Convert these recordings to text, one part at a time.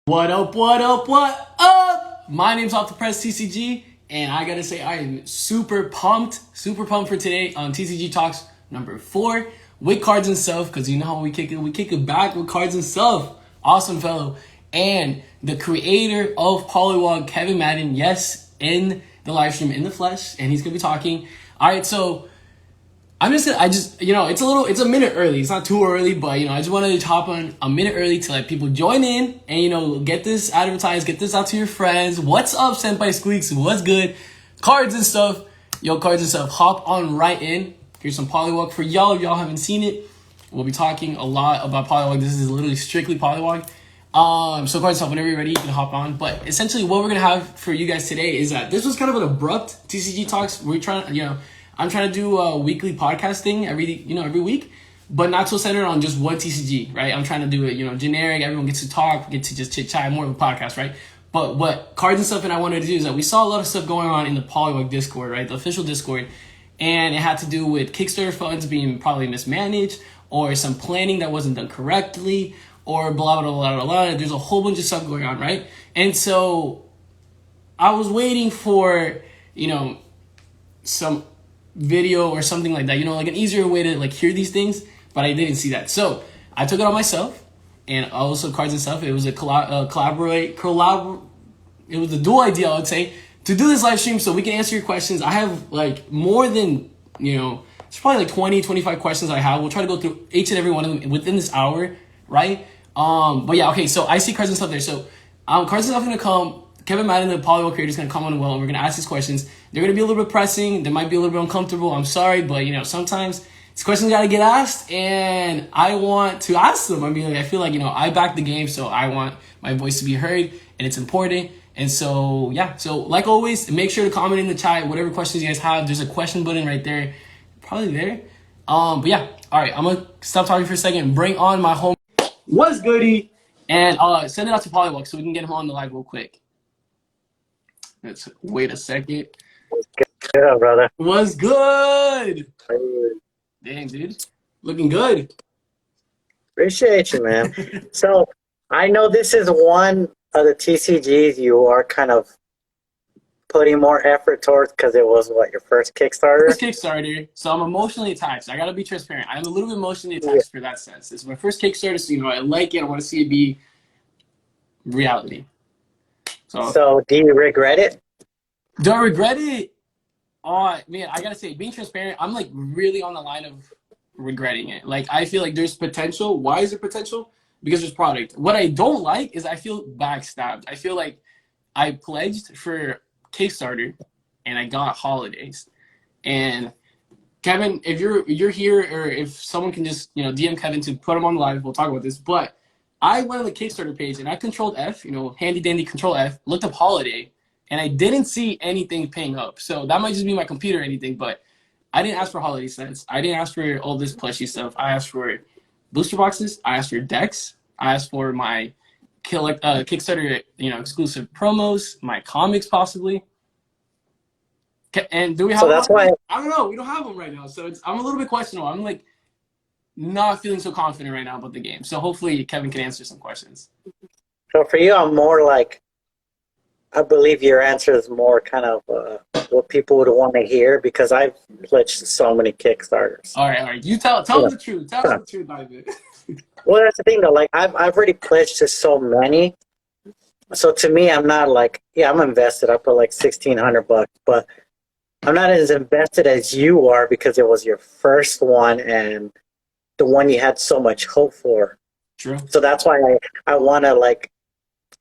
What up, what up, what up? My name's Off the Press TCG, and I gotta say I am super pumped for today on TCG Talks number 4 with cards and stuff, because you know how we kick it back with cards and stuff. Awesome fellow. And the creator of Polywog, Keven Madden, yes, in the live stream in the flesh, and he's gonna be talking. Alright, so it's a minute early. It's not too early, but, I just wanted to hop on a minute early to let people join in and, get this advertised, get this out to your friends. What's up, Senpai Squeaks? What's good? Cards and stuff. Cards and stuff. Hop on right in. Here's some Polywog for y'all. If y'all haven't seen it, we'll be talking a lot about Polywog. This is literally strictly Polywog. So cards and stuff, whenever you're ready, you can hop on. But essentially what we're going to have for you guys today is that this was kind of an abrupt TCG Talks. We're trying to, I'm trying to do a weekly podcast thing every week, but not so centered on just one TCG, right? I'm trying to do it, generic. Everyone gets to talk, get to just chit chat, more of a podcast, right? But what cards and stuff and I wanted to do is that we saw a lot of stuff going on in the Polywog Discord, right? The official Discord. And it had to do with Kickstarter funds being probably mismanaged, or some planning that wasn't done correctly, or blah, blah, blah, blah, blah. There's a whole bunch of stuff going on, right? And so I was waiting for, some video or something like that, like an easier way to hear these things, but I didn't see that. So I took it on myself, and also cards and stuff. It was a it was a dual idea, I would say, to do this live stream so we can answer your questions. I have more than, it's probably 20, 25 questions I have. We'll try to go through each and every one of them within this hour, right? But yeah, okay, so I see cards and stuff there. So cards and stuff are gonna come. Keven Madden, the Polywog creator, is going to come on and we're going to ask these questions. They're going to be a little bit pressing. They might be a little bit uncomfortable. I'm sorry, but, sometimes these questions got to get asked, and I want to ask them. I feel like, I back the game, so I want my voice to be heard, and it's important. And so, yeah. So, like always, make sure to comment in the chat whatever questions you guys have. There's a question button right there. Probably there. But, yeah. All right. I'm going to stop talking for a second. Bring on my home. What's goody? And send it out to Polywog so we can get him on the live real quick. Let's wait a second. Yeah, brother. What's good? Dang, dude. Looking good. Appreciate you, man. So, I know this is one of the TCGs you are kind of putting more effort towards because it was, your first Kickstarter? First Kickstarter, so I'm emotionally attached. I got to be transparent. I'm a little bit emotionally attached for that sense. It's my first Kickstarter, so, I like it. I want to see it be reality. So, do you regret it? Do I regret it? Oh, man, I gotta say, being transparent, I'm really on the line of regretting it. I feel like there's potential. Why is there potential? Because there's product. What I don't like is I feel backstabbed. I feel like I pledged for Kickstarter and I got holidays. And Keven, if you're here, or if someone can just DM Keven to put him on live, we'll talk about this. But I went on the Kickstarter page and I controlled F, handy dandy control F, looked up holiday, and I didn't see anything paying up. So that might just be my computer or anything, but I didn't ask for holiday sets. I didn't ask for all this plushy stuff. I asked for booster boxes. I asked for decks. I asked for my Kickstarter, exclusive promos, my comics possibly. And do we have so that's why I don't know. We don't have them right now. So I'm a little bit questionable. I'm not feeling so confident right now about the game. So hopefully Keven can answer some questions. So for you, I'm more I believe your answer is more kind of what people would want to hear, because I've pledged so many Kickstarters. All right. You tell them the truth. Tell them the truth, David. Well, that's the thing though. I've already pledged to so many. So to me, I'm not I'm invested. I put $1,600, but I'm not as invested as you are because it was your first one and the one you had so much hope for. True. So that's why I want to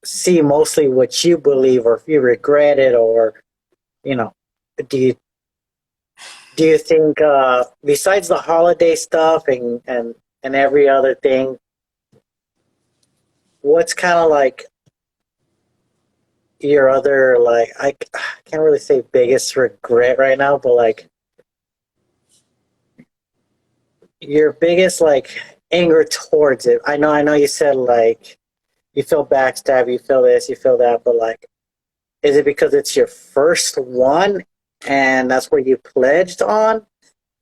see mostly what you believe, or if you regret it, or do you think besides the holiday stuff and every other thing, what's kind of your other I can't really say biggest regret right now, but your biggest anger towards it? I know you said you feel backstab, you feel this, you feel that, but is it because it's your first one and that's where you pledged on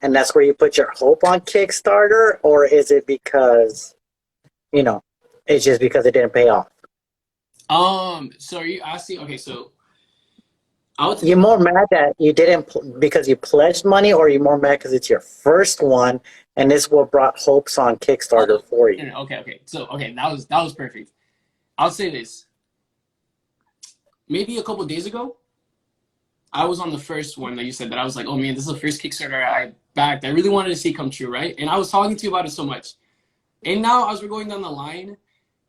and that's where you put your hope on Kickstarter, or is it because it's just because it didn't pay off? So are you asking? Okay, so I would. You more mad that you didn't because you pledged money, or you more mad because it's your first one and this what brought hopes on Oh, Kickstarter for no, you? no, okay, okay. So okay, that was perfect. I'll say this. Maybe a couple days ago, I was on the first one that you said that I was like, oh man, this is the first Kickstarter I backed. I really wanted to see come true, right? And I was talking to you about it so much. And now as we're going down the line,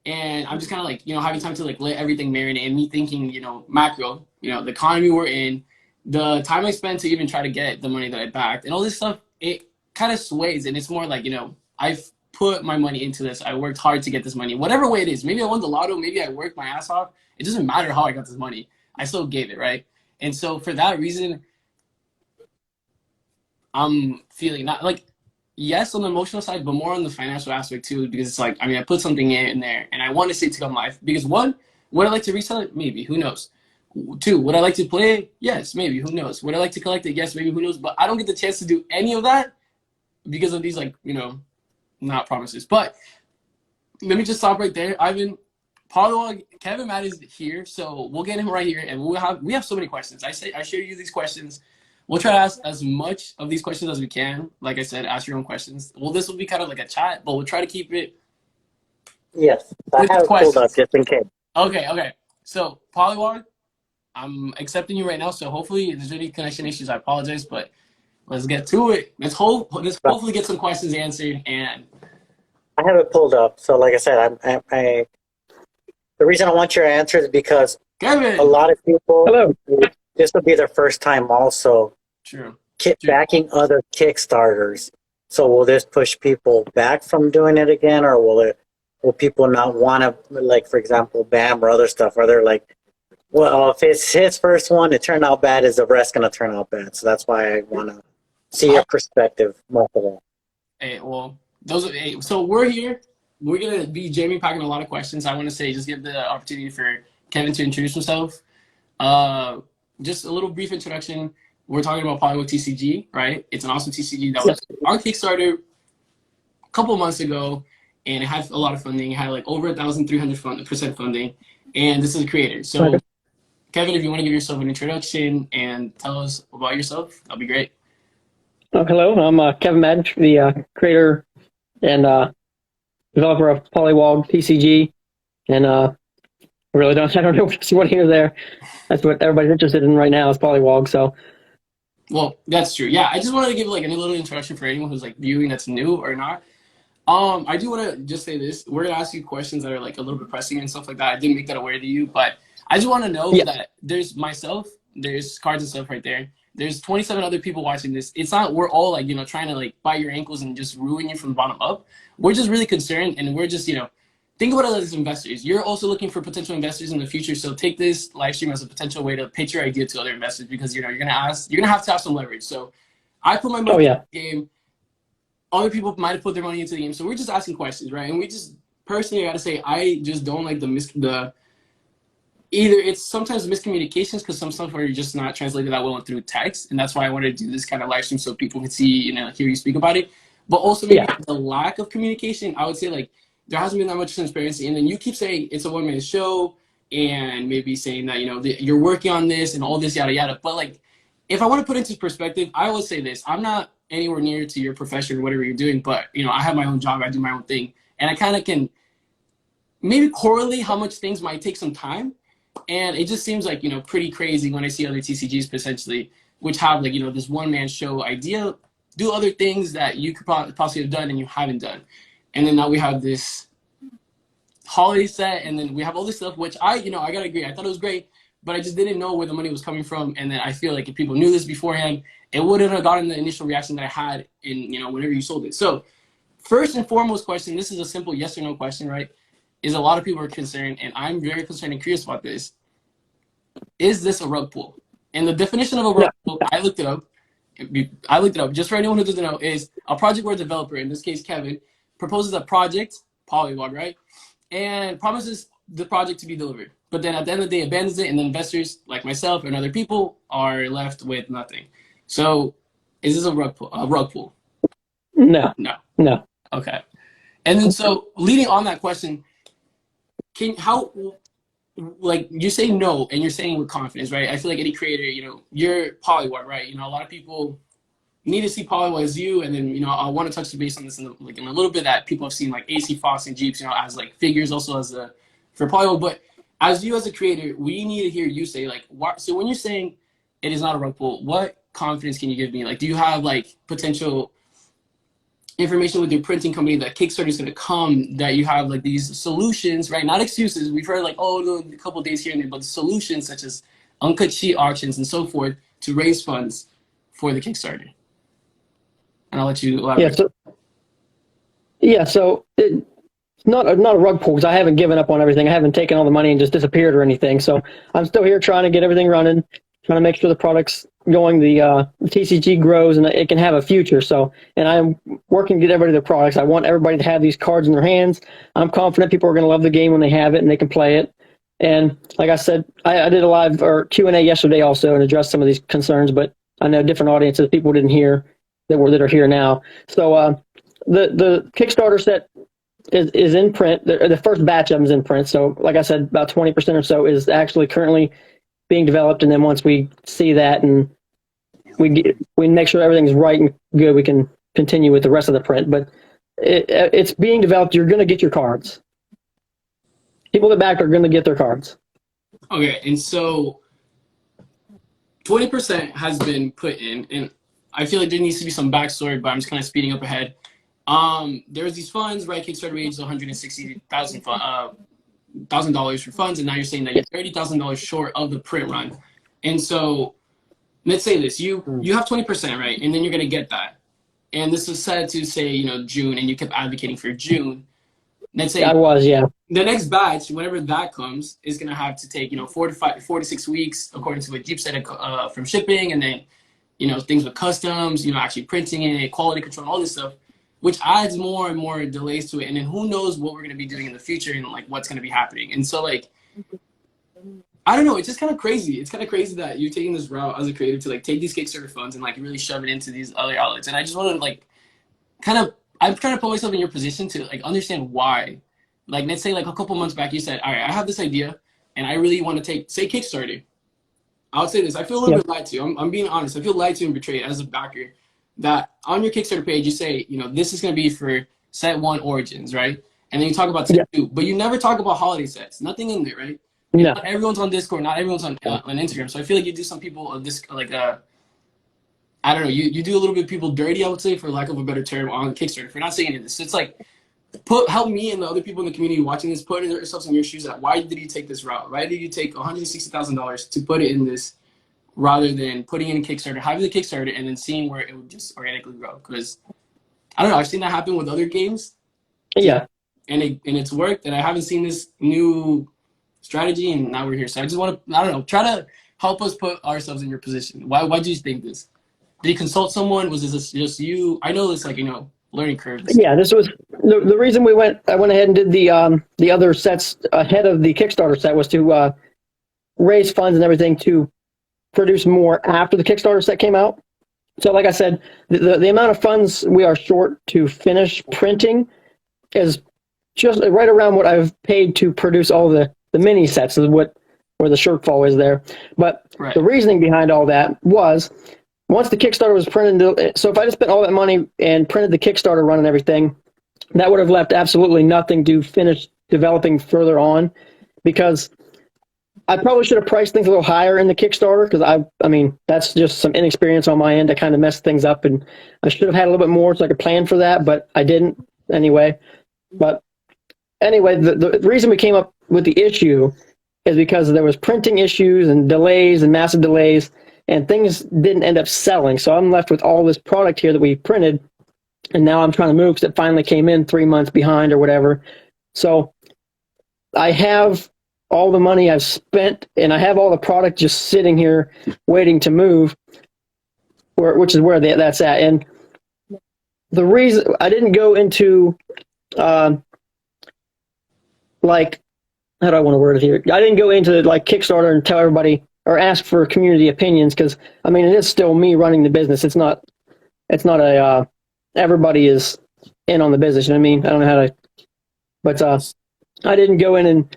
and I'm just kind of like, having time to like let everything marinate and me thinking, macro, the economy we're in, the time I spent to even try to get the money that I backed and all this stuff, it kind of sways. And it's more like, I've put my money into this. I worked hard to get this money, whatever way it is. Maybe I won the lotto. Maybe I worked my ass off. It doesn't matter how I got this money. I still gave it, right? And so for that reason, I'm feeling not like yes on the emotional side, but more on the financial aspect too, because it's like I put something in there and I want to see it to come life. Because one, would I like to resell it? Maybe, who knows? Two, would I like to play it? Yes, maybe, who knows? Would I like to collect it? Yes, maybe, who knows? But I don't get the chance to do any of that because of these like, not promises. But let me just stop right there. Ivan, Polywog, Keven Madden is here, so we'll get him right here, and we have so many questions. I share you these questions. We'll try to ask as much of these questions as we can. Like I said, ask your own questions. Well, this will be kind of like a chat, but we'll try to keep it Yes, I with have it pulled up questions. just in case. Okay, okay. So Polywog, I'm accepting you right now. So hopefully, if there's any connection issues, I apologize, but let's get to it. Let's But hopefully get some questions answered. And I have it pulled up. So, like I said, the reason I want your answer is because a Kevin, lot of people, Hello. this will be their first time also true, true. backing other Kickstarters. So will this push people back from doing it again, or will people not want to, like, for example, BAM or other stuff? Are they like, well, if it's his first one, it turned out bad, is the rest going to turn out bad? So that's why I want to see your perspective, most of all. Hey, well, so we're here. We're gonna be Jamie packing a lot of questions. I want to say just give the opportunity for Kevin to introduce himself. Uh, just a little brief introduction. We're talking about Polywog TCG, right? It's an awesome TCG that Yes. was on Kickstarter a couple of months ago, and it had a lot of funding. It had like over 1,300% funding, and this is a creator. Okay. So, Kevin, if you want to give yourself an introduction and tell us about yourself, that'll be great. Hello. I'm Keven Madden, the creator and developer of Polywog TCG, and I don't know what you want to hear there. That's what everybody's interested in right now is Polywog. So Well, that's true. Yeah, I just wanted to give like a little introduction for anyone who's like viewing that's new or not. I do want to just say this. We're gonna ask you questions that are like a little bit pressing and stuff like that. I didn't make that aware to you, but I just want to know yeah, that there's myself, there's cards and stuff right there. There's 27 other people watching this. It's not we're all like trying to like bite your ankles and just ruin you from the bottom up. We're just really concerned, and we're just think about it as investors. You're also looking for potential investors in the future, so take this live stream as a potential way to pitch your idea to other investors because you're gonna have to have some leverage. So I put my oh money in yeah, the game, other people might have put their money into the game. So we're just asking questions, right? And we just personally, I gotta say, I just don't like the either it's sometimes miscommunications because some stuff are just not translated that well through text, and that's why I wanted to do this kind of live stream so people can see, hear you speak about it. But also maybe yeah, the lack of communication. I would say like there hasn't been that much transparency, and then you keep saying it's a one man show, and maybe saying that you're working on this and all this yada yada. But like, if I want to put into perspective, I will say this: I'm not anywhere near to your profession or whatever you're doing, but I have my own job, I do my own thing, and I kind of can maybe correlate how much things might take some time. And it just seems like, pretty crazy when I see other TCGs potentially, which have like, this one man show idea, do other things that you could possibly have done and you haven't done. And then now we have this holiday set, and then we have all this stuff, which I gotta agree, I thought it was great, but I just didn't know where the money was coming from. And then I feel like if people knew this beforehand, it wouldn't have gotten the initial reaction that I had in, whenever you sold it. So first and foremost question, this is a simple yes or no question, right? Is a lot of people are concerned, and I'm very concerned and curious about this. Is this a rug pull? And the definition of a no, rug pull, I looked it up. Just for anyone who doesn't know, is a project where a developer, in this case Kevin, proposes a project, Polywog, right? And promises the project to be delivered. But then at the end of the day, abandons it, and then investors like myself and other people are left with nothing. So is this a rug pull? A rug pull? no, No. no. Okay. And then so leading on that question, can how like you say no, and you're saying with confidence, right? I feel like any creator, you're Polywog, right? A lot of people need to see Polywog as you, and then I want to touch the base on this in a little bit that people have seen like AC Fox and Jeeps, as like figures also as a for Polywog, but as you as a creator, we need to hear you say like what. So when you're saying it is not a rug pull, what confidence can you give me? Like, do you have like potential information with your printing company that Kickstarter is going to come, that you have like these solutions, right? Not excuses. We've heard like, oh, no, a couple days here and there, but solutions such as uncut sheet auctions and so forth to raise funds for the Kickstarter. And I'll let you elaborate. So it's not a rug pull because I haven't given up on everything. I haven't taken all the money and just disappeared or anything. So I'm still here trying to get everything running, trying to make sure the product's going, the TCG grows and it can have a future. So, and I'm working to get everybody their products. I want everybody to have these cards in their hands. I'm confident people are going to love the game when they have it and they can play it. And like I said, I did a live or Q&A yesterday also and addressed some of these concerns, but I know different audiences, people didn't hear that are here now. So the Kickstarter set is in print. The first batch of them is in print. So like I said, about 20% or so is actually currently being developed. And then once we see that and we make sure everything's right and good, we can continue with the rest of the print. But it's being developed. You're going to get your cards. People that back are going to get their cards. Okay, and so 20% has been put in, and I feel like there needs to be some backstory, but I'm just kind of speeding up ahead. There's these funds, right? Kickstarter raised $160,000 for funds, and now you're saying that you're $30,000 short of the print run. And so let's say this, you have 20%, right? And then you're going to get that. And this was set to say, June, and you kept advocating for June. Let's say the next batch, whenever that comes, is going to have to take, 4 to 6 weeks, according to what Jeep said, from shipping, and then, things with customs, actually printing it, quality control, all this stuff, which adds more and more delays to it. And then who knows what we're going to be doing in the future and like what's going to be happening. And so like, I don't know, it's just kind of crazy. It's kind of crazy that you're taking this route as a creator to like take these Kickstarter funds and like really shove it into these other outlets. And I just want to like I'm trying to put myself in your position to like understand why. Like, let's say like a couple months back, you said, all right, I have this idea and I really want to take, say, Kickstarter. I would say this, I feel a little bit lied to. I'm being honest. I feel lied to and betrayed as a backer, that on your Kickstarter page, you say, this is going to be for set 1 Origins, right? And then you talk about set 2, but you never talk about holiday sets. Nothing in there, right? No. Not everyone's on Discord. Not everyone's on Instagram. So I feel like you do some people of this, like, I don't know, you do a little bit people dirty, I would say, for lack of a better term, on Kickstarter for not saying any of this. It's like, help me and the other people in the community watching this, put yourselves in your shoes. That why did you take this route? Why did you take $160,000 to put it in this, rather than putting in a Kickstarter, having the Kickstarter, and then seeing where it would just organically grow? Because I don't know, I've seen that happen with other games. Yeah, and it's worked, and I haven't seen this new strategy, and now we're here. So I just want to, I don't know, try to help us put ourselves in your position. Why did you think this? Did you consult someone? Was this just you? I know it's like, learning curve. Yeah, this was the reason I went ahead and did the other sets ahead of the Kickstarter set was to raise funds and everything to produce more after the Kickstarter set came out. So like I said, the amount of funds we are short to finish printing is just right around what I've paid to produce all the mini sets, is where the shortfall is there. But the reasoning behind all that was, once the Kickstarter was printed, so if I just spent all that money and printed the Kickstarter run and everything, that would have left absolutely nothing to finish developing further on, because I probably should have priced things a little higher in the Kickstarter, because I mean, that's just some inexperience on my end. I kind of messed things up, and I should have had a little bit more so I could plan for that, but I didn't anyway. But anyway, the reason we came up with the issue is because there was printing issues and delays and massive delays, and things didn't end up selling. So I'm left with all this product here that we printed, and now I'm trying to move because it finally came in 3 months behind or whatever. So I have all the money I've spent, and I have all the product just sitting here waiting to move, which is where that's at. And the reason I didn't go into, like, how do I want to word it here? I didn't go into like Kickstarter and tell everybody or ask for community opinions, because I mean, it is still me running the business. It's not a everybody is in on the business. You know what I mean? I don't know how to, but I didn't go in and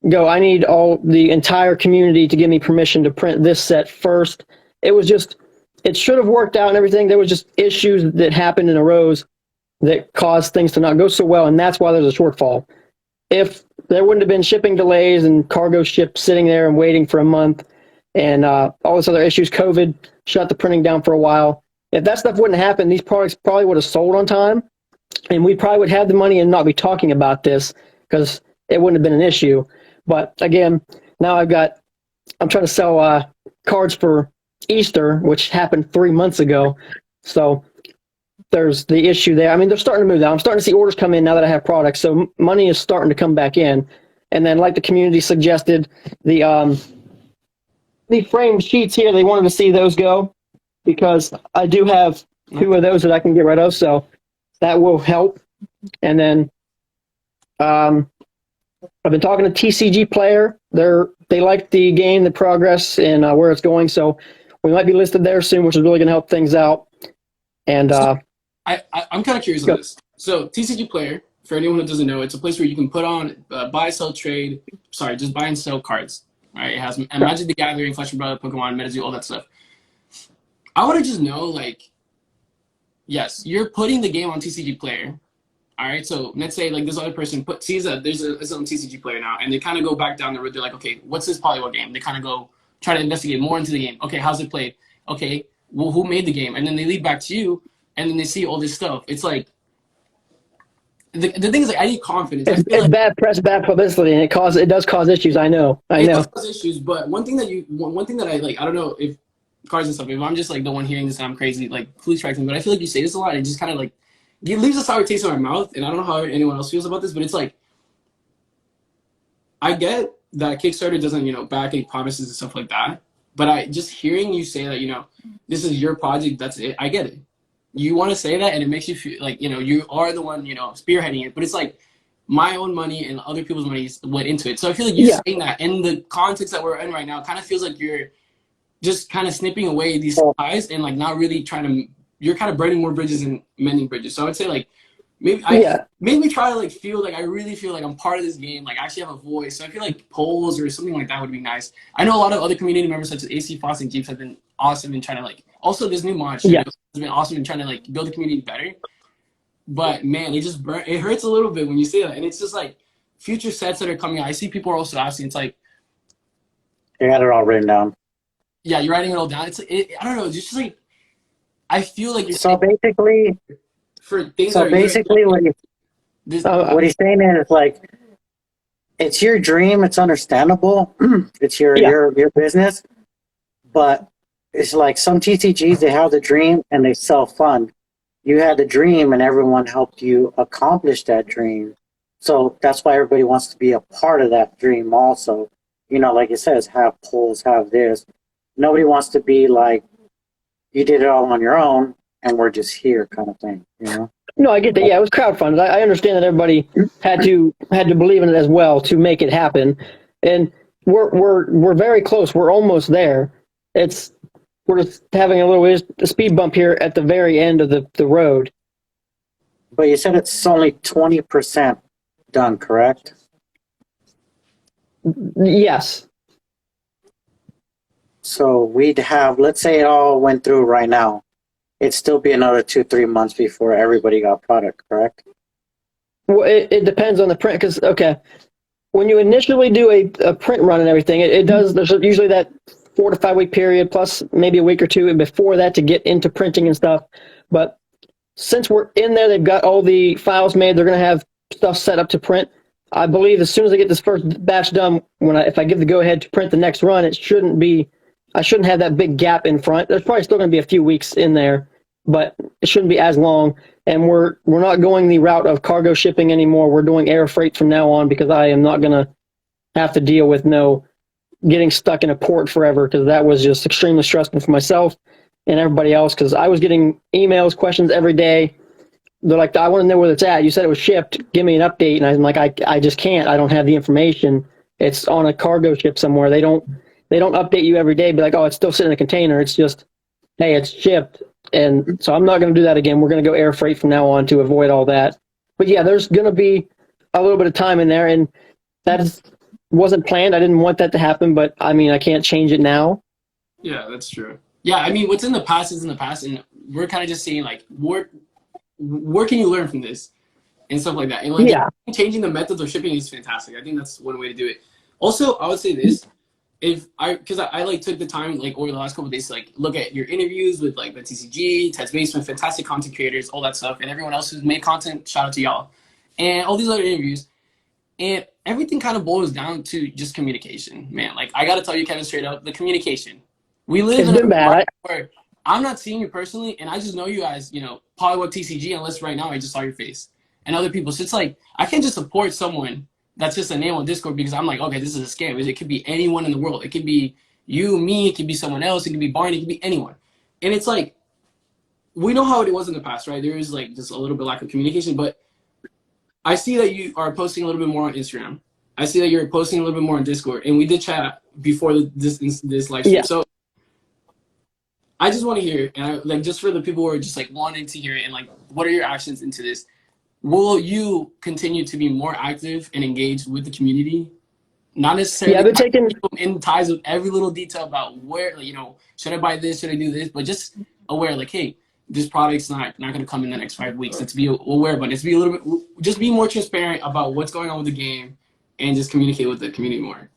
go, I need the entire community to give me permission to print this set first. It should have worked out and everything. There was just issues that happened and arose that caused things to not go so well, and that's why there's a shortfall. If there wouldn't have been shipping delays and cargo ships sitting there and waiting for a month and all this other issues, COVID shut the printing down for a while. If that stuff wouldn't happen, these products probably would have sold on time, and we probably would have the money and not be talking about this because it wouldn't have been an issue. But again, now I'm trying to sell cards for Easter, which happened 3 months ago. So there's the issue there. I mean, they're starting to move now. I'm starting to see orders come in now that I have products. So money is starting to come back in. And then, like the community suggested, the framed sheets here, they wanted to see those go because I do have 2 of those that I can get rid of. So that will help. And then I've been talking to TCG Player. They like the game, the progress, and where it's going. So we might be listed there soon, which is really going to help things out. And I'm kind of curious on this. So TCG Player, for anyone who doesn't know, it's a place where you can put on buy, sell, trade. Sorry, just buy and sell cards. Right? It has Magic the Gathering, Flesh and Blood, Pokemon, MetaZoo, all that stuff. I want to just know, like, yes, you're putting the game on TCG Player. All right, so let's say like this other person sees that it's on TCG Player now, and they kind of go back down the road. They're like, okay, what's this Polywog game? They kind of go try to investigate more into the game. Okay, how's it played? Okay, well, who made the game? And then they lead back to you, and then they see all this stuff. It's like the thing is, like, I need confidence. It's bad press, bad publicity, and it does cause issues. I know. It does cause issues, but one thing that I like, I don't know if cards and stuff. If I'm just like the one hearing this and I'm crazy, like please strike me. But I feel like you say this a lot, and it just kind of like it leaves a sour taste in my mouth. And I don't know how anyone else feels about this, but it's like I get that Kickstarter doesn't back any promises and stuff like that. But I just hearing you say that this is your project, that's it. I get it. You want to say that, and it makes you feel like you are the one spearheading it. But it's like my own money and other people's money went into it. So I feel like you saying that in the context that we're in right now kind of feels like you're just kind of snipping away these ties and like not really trying to. You're kind of burning more bridges and mending bridges. So I would say like maybe made me try to like feel like I really feel like I'm part of this game. Like I actually have a voice. So I feel like polls or something like that would be nice. I know a lot of other community members such as AC Foss and Jeeps have been awesome in trying to like. Also, this new mod has been awesome in trying to like build the community better. But man, it hurts a little bit when you say that, and it's just like future sets that are coming out. I see people are also asking. It's like you got it all written down. Yeah, you're writing it all down. I don't know. It's just like I feel like you're so basically for things. So basically, what he's saying is like it's your dream. It's understandable. It's your business, but it's like some TCGs, they have the dream and they self-fund. You had the dream and everyone helped you accomplish that dream. So that's why everybody wants to be a part of that dream also. Like it says, have polls, have this. Nobody wants to be like, you did it all on your own and we're just here kind of thing, No, I get that. Yeah, it was crowdfunded. I understand that everybody had to believe in it as well to make it happen. And we're very close. We're almost there. We're just having a speed bump here at the very end of the road. But you said it's only 20% done, correct? Yes. So we'd have, let's say it all went through right now. It'd still be another 2-3 months before everybody got product, correct? Well, it depends on the print, because, when you initially do a print run and everything, there's usually that 4 to 5 week period plus maybe a week or two before that to get into printing and stuff. But since we're in there, they've got all the files made. They're going to have stuff set up to print. I believe as soon as I get this first batch done, if I give the go ahead to print the next run, I shouldn't have that big gap in front. There's probably still going to be a few weeks in there, but it shouldn't be as long. And we're not going the route of cargo shipping anymore. We're doing air freight from now on because I am not going to have to deal with getting stuck in a port forever, because that was just extremely stressful for myself and everybody else, because I was getting emails, questions every day. They're like, I want to know where it's at. You said it was shipped. Give me an update. And I'm like, I just can't. I don't have the information. It's on a cargo ship somewhere. They don't update you every day. Be like, oh, it's still sitting in a container. It's just, hey, it's shipped. And so I'm not going to do that again. We're going to go air freight from now on to avoid all that. But yeah, there's going to be a little bit of time in there, and that is wasn't planned. I didn't want that to happen, but I mean, I can't change it now. Yeah, that's true. Yeah, I mean, what's in the past is in the past, and we're kind of just saying like, where can you learn from this and stuff like that. And like changing the methods of shipping is fantastic. I think that's one way to do it. Also, I would say this. Because I like took the time like over the last couple of days to like look at your interviews with like the TCG, Ted's Basement, fantastic content creators, all that stuff, and everyone else who's made content. Shout out to y'all, and all these other interviews, and everything kind of boils down to just communication, man. Like I gotta tell you, Kevin, straight up, the communication. We live in a environment where I'm not seeing you personally, and I just know you as Polywog TCG, unless right now I just saw your face and other people. So it's like I can't just support someone that's just a name on Discord because I'm like, okay, this is a scam. It could be anyone in the world. It could be you, me. It could be someone else. It could be Barney. It could be anyone. And it's like, we know how it was in the past, right? There is like just a little bit lack of communication. But I see that you are posting a little bit more on Instagram. I see that you're posting a little bit more on Discord. And we did chat before this live stream. Yeah. So I just want to hear, and like just for the people who are just like wanting to hear it, and like, what are your actions into this? Will you continue to be more active and engaged with the community? Not necessarily I've been taking in ties with every little detail about where, should I buy this? Should I do this? But just aware, like, hey, this product's not going to come in the next 5 weeks. Let's be aware, but let's be a little bit, just be more transparent about what's going on with the game and just communicate with the community more.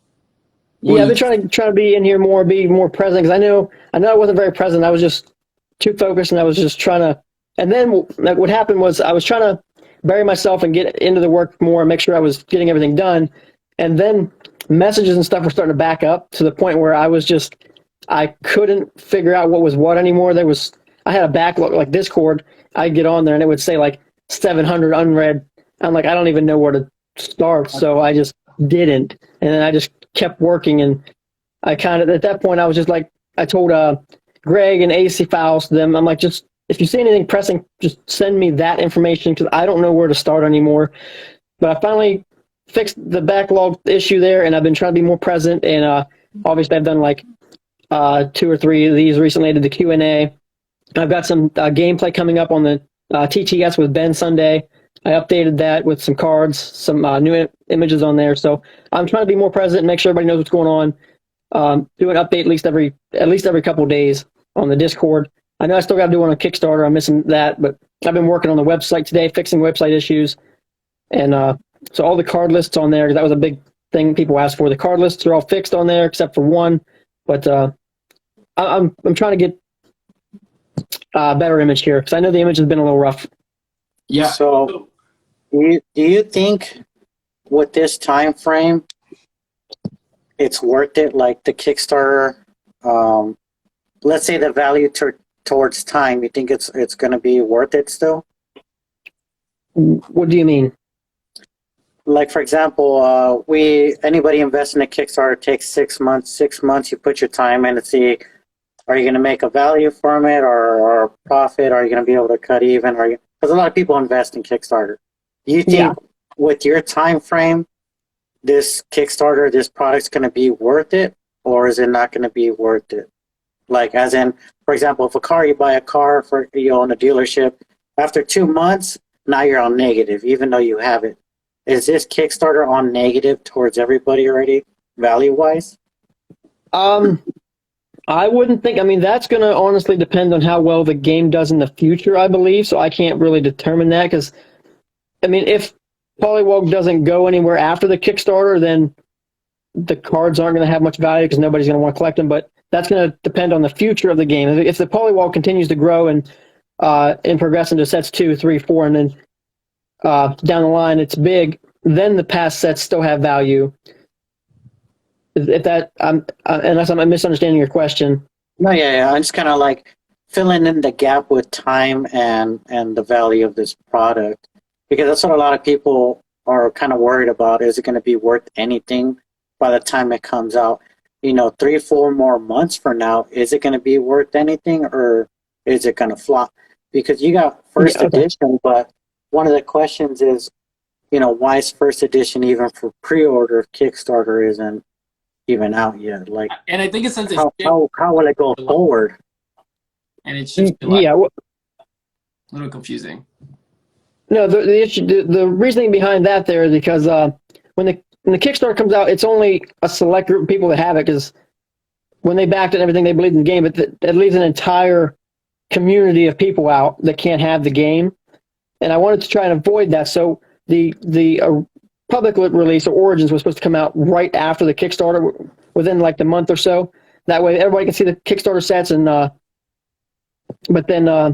I've been trying to be in here more, be more present, because I know I wasn't very present. I was just too focused, and I was just trying to. And then like, what happened was I was trying to bury myself and get into the work more and make sure I was getting everything done. And then messages and stuff were starting to back up to the point where I couldn't figure out what was what anymore. I had a backlog, like Discord. I'd get on there and it would say like 700 unread. I'm like, I don't even know where to start. So I just didn't. And then I just kept working. And I kind of, at that point, I was just like, I told Greg and AC Files to them, I'm like, just, if you see anything pressing, just send me that information because I don't know where to start anymore. But I finally fixed the backlog issue there, and I've been trying to be more present. And obviously, I've done like 2 or 3 of these recently. I did the Q&A. I've got some gameplay coming up on the TTS with Ben Sunday. I updated that with some cards, some new images on there. So I'm trying to be more present and make sure everybody knows what's going on. Do an update at least every couple of days on the Discord. I know I still got to do one on Kickstarter. I'm missing that, but I've been working on the website today, fixing website issues. And so all the card lists on there, that was a big thing people asked for. The card lists are all fixed on there except for one. But I'm trying to get a better image here because I know the image has been a little rough. Yeah. So do you think with this time frame, it's worth it? Like the Kickstarter, let's say the value towards time, you think it's going to be worth it still? What do you mean? Like, for example, anybody invest in a Kickstarter takes 6 months. 6 months, you put your time in to see, are you going to make a value from it or a profit? Are you going to be able to cut even? Because a lot of people invest in Kickstarter. Do you think with your time frame, this Kickstarter, this product's going to be worth it, or is it not going to be worth it? Like, as in, for example, if you buy a car for you own a dealership, after 2 months, now you're on negative, even though you have it. Is this Kickstarter on negative towards everybody already, value-wise? I wouldn't think. I mean, that's going to honestly depend on how well the game does in the future, I believe. So I can't really determine that because, I mean, if Polywog doesn't go anywhere after the Kickstarter, then the cards aren't going to have much value because nobody's going to want to collect them. But that's going to depend on the future of the game. If the Polywog continues to grow and progress into sets 2, 3, 4, and then down the line it's big, then the past sets still have value. If that, unless I'm misunderstanding your question. No, yeah. I'm just kind of like filling in the gap with time and the value of this product, because that's what a lot of people are kind of worried about. Is it going to be worth anything by the time it comes out? 3, 4 more months from now, is it going to be worth anything, or is it going to flop? Because you got first edition, but one of the questions is, why is first edition even for pre-order if Kickstarter isn't even out yet? Like, and I think it's since how will it go forward? And it's just a little confusing. No, the issue, the reasoning behind that there is because when when the Kickstarter comes out, it's only a select group of people that have it, because when they backed it and everything, they believed in the game, but it leaves an entire community of people out that can't have the game. And I wanted to try and avoid that. So the public release, or Origins, was supposed to come out right after the Kickstarter, within like the month or so. That way everybody can see the Kickstarter sets, and but then I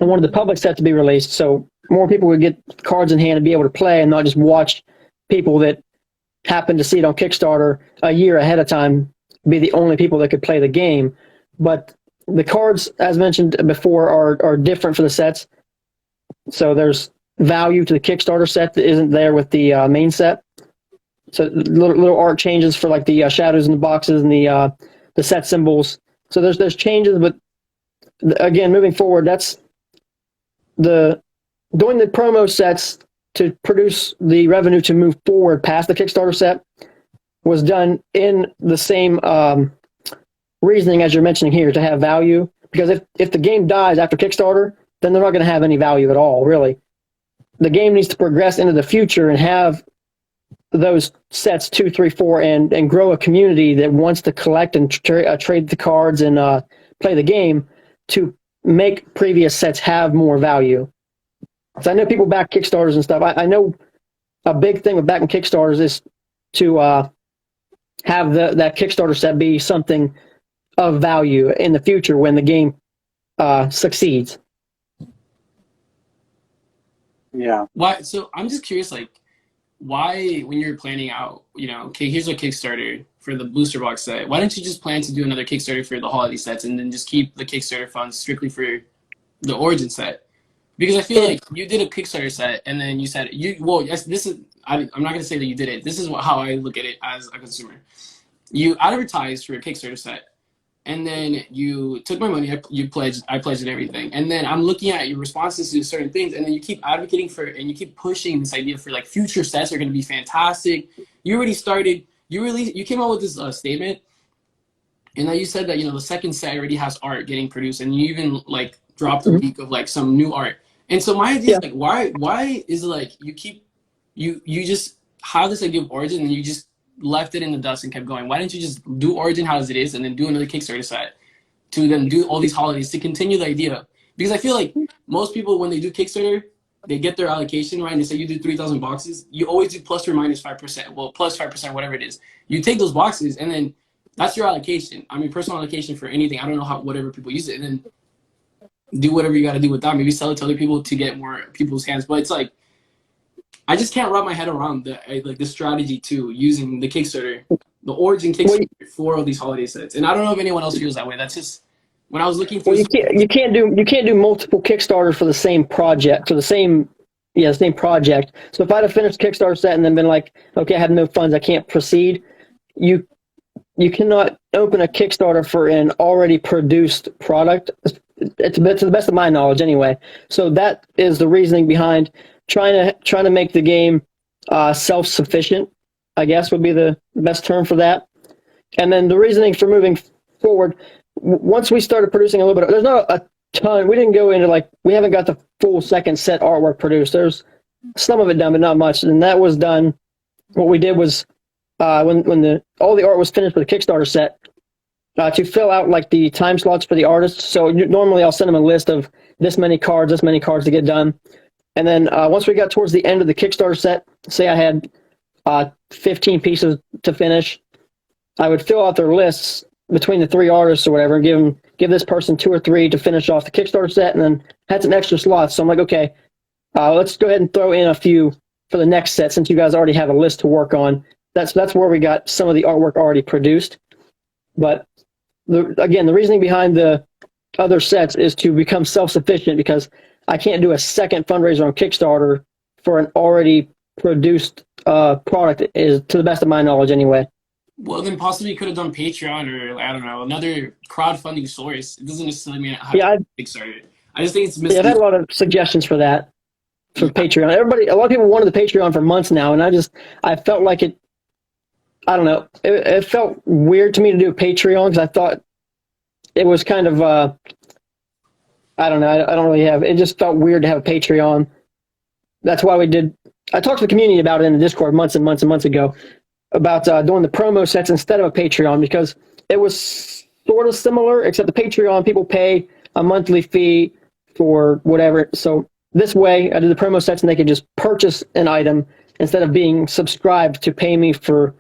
wanted the public set to be released, so more people would get cards in hand and be able to play, and not just watch people that happen to see it on Kickstarter a year ahead of time be the only people that could play the game. But the cards, as mentioned before, are different for the sets. So there's value to the Kickstarter set that isn't there with the main set. So little art changes for like the shadows in the boxes and the set symbols. So there's changes, but again, moving forward, that's doing the promo sets to produce the revenue to move forward past the Kickstarter set was done in the same reasoning as you're mentioning here, to have value. Because if the game dies after Kickstarter, then they're not going to have any value at all, really. The game needs to progress into the future and have those sets 2, 3, 4, and grow a community that wants to collect and trade the cards and play the game to make previous sets have more value. So I know people back Kickstarters and stuff. I know a big thing with backing Kickstarters is to have that Kickstarter set be something of value in the future when the game succeeds. Yeah. Why? So I'm just curious, like, why, when you're planning out, okay, here's a Kickstarter for the booster box set, why don't you just plan to do another Kickstarter for the holiday sets and then just keep the Kickstarter funds strictly for the Origin set? Because I feel like you did a Kickstarter set and then you said, yes, this is, I'm not going to say that you did it. This is how I look at it as a consumer. You advertised for a Kickstarter set, and then you took my money, I pledged and everything. And then I'm looking at your responses to certain things, and then you keep advocating for, and you keep pushing this idea for like future sets are going to be fantastic. You already started, you came out with this statement, and then you said that, the second set already has art getting produced, and you even like dropped a leak of like some new art. And so my idea is like, why is it like you just have this idea of Origin and you just left it in the dust and kept going? Why didn't you just do Origin as it is and then do another Kickstarter set to then do all these holidays to continue the idea? Because I feel like most people, when they do Kickstarter, they get their allocation, right? And they say you do 3,000 boxes. You always do plus or minus 5%. Well, plus 5%, whatever it is. You take those boxes and then that's your allocation. I mean, personal allocation for anything. I don't know whatever people use it. And then do whatever you got to do with that. Maybe sell it to other people to get more people's hands. But it's like, I just can't wrap my head around the strategy to using the Kickstarter, the Origin Kickstarter for all these holiday sets. And I don't know if anyone else feels that way. That's just when I was looking through. Well, you can't do multiple Kickstarters for the same project, same project. So if I'd have finished Kickstarter set and then been like, okay, I have no funds, I can't proceed. You cannot open a Kickstarter for an already produced product. It's to the best of my knowledge, anyway. So that is the reasoning behind trying to make the game self-sufficient, I guess would be the best term for that. And then the reasoning for moving forward, once we started producing a little bit, there's not a ton. We didn't go into we haven't got the full second set artwork produced. There's some of it done, but not much. And that was done. What we did was when all the art was finished for the Kickstarter set, to fill out like the time slots for the artists. So normally I'll send them a list of this many cards to get done. And then once we got towards the end of the Kickstarter set, say I had 15 pieces to finish, I would fill out their lists between the 3 artists or whatever, and give this person 2 or 3 to finish off the Kickstarter set, and then had some extra slots. So I'm like, okay, let's go ahead and throw in a few for the next set since you guys already have a list to work on. That's where we got some of the artwork already produced. But again, the reasoning behind the other sets is to become self-sufficient, because I can't do a second fundraiser on Kickstarter for an already produced product, is to the best of my knowledge anyway. Well, then possibly you could have done Patreon or, I don't know, another crowdfunding source. It doesn't necessarily mean have to Kickstarter. I just think it's misleading. Yeah, I've had a lot of suggestions for that, for Patreon. A lot of people wanted the Patreon for months now, and I felt like it, I don't know, it felt weird to me to do a Patreon, because I thought it was kind of, I don't know, I don't really have, it just felt weird to have a Patreon. That's why I talked to the community about it in the Discord months and months and months ago. about doing the promo sets instead of a Patreon, because it was sort of similar, except the Patreon people pay a monthly fee for whatever. So this way, I did the promo sets and they could just purchase an item instead of being subscribed to pay me for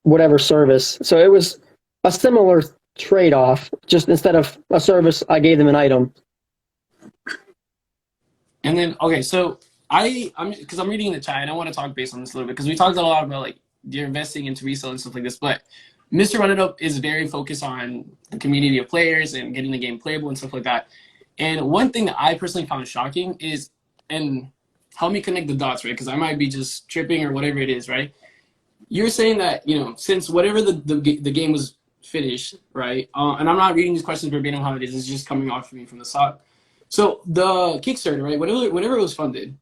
whatever service. So it was a similar trade-off. Just instead of a service, I gave them an item. And then, okay, so I'm because I'm reading in the chat, and I want to talk based on this a little bit, because we talked a lot about like you're investing into resale and stuff like this, but Mr. Run It Up is very focused on the community of players and getting the game playable and stuff like that. And one thing that I personally found shocking is, and help me connect the dots, right? Because I might be just tripping or whatever it is, right? You're saying that, you know, since whatever the game was finished, right? And I'm not reading these questions verbatim how it is. It's just coming off of me from the top. So the Kickstarter, right? Whatever it was funded,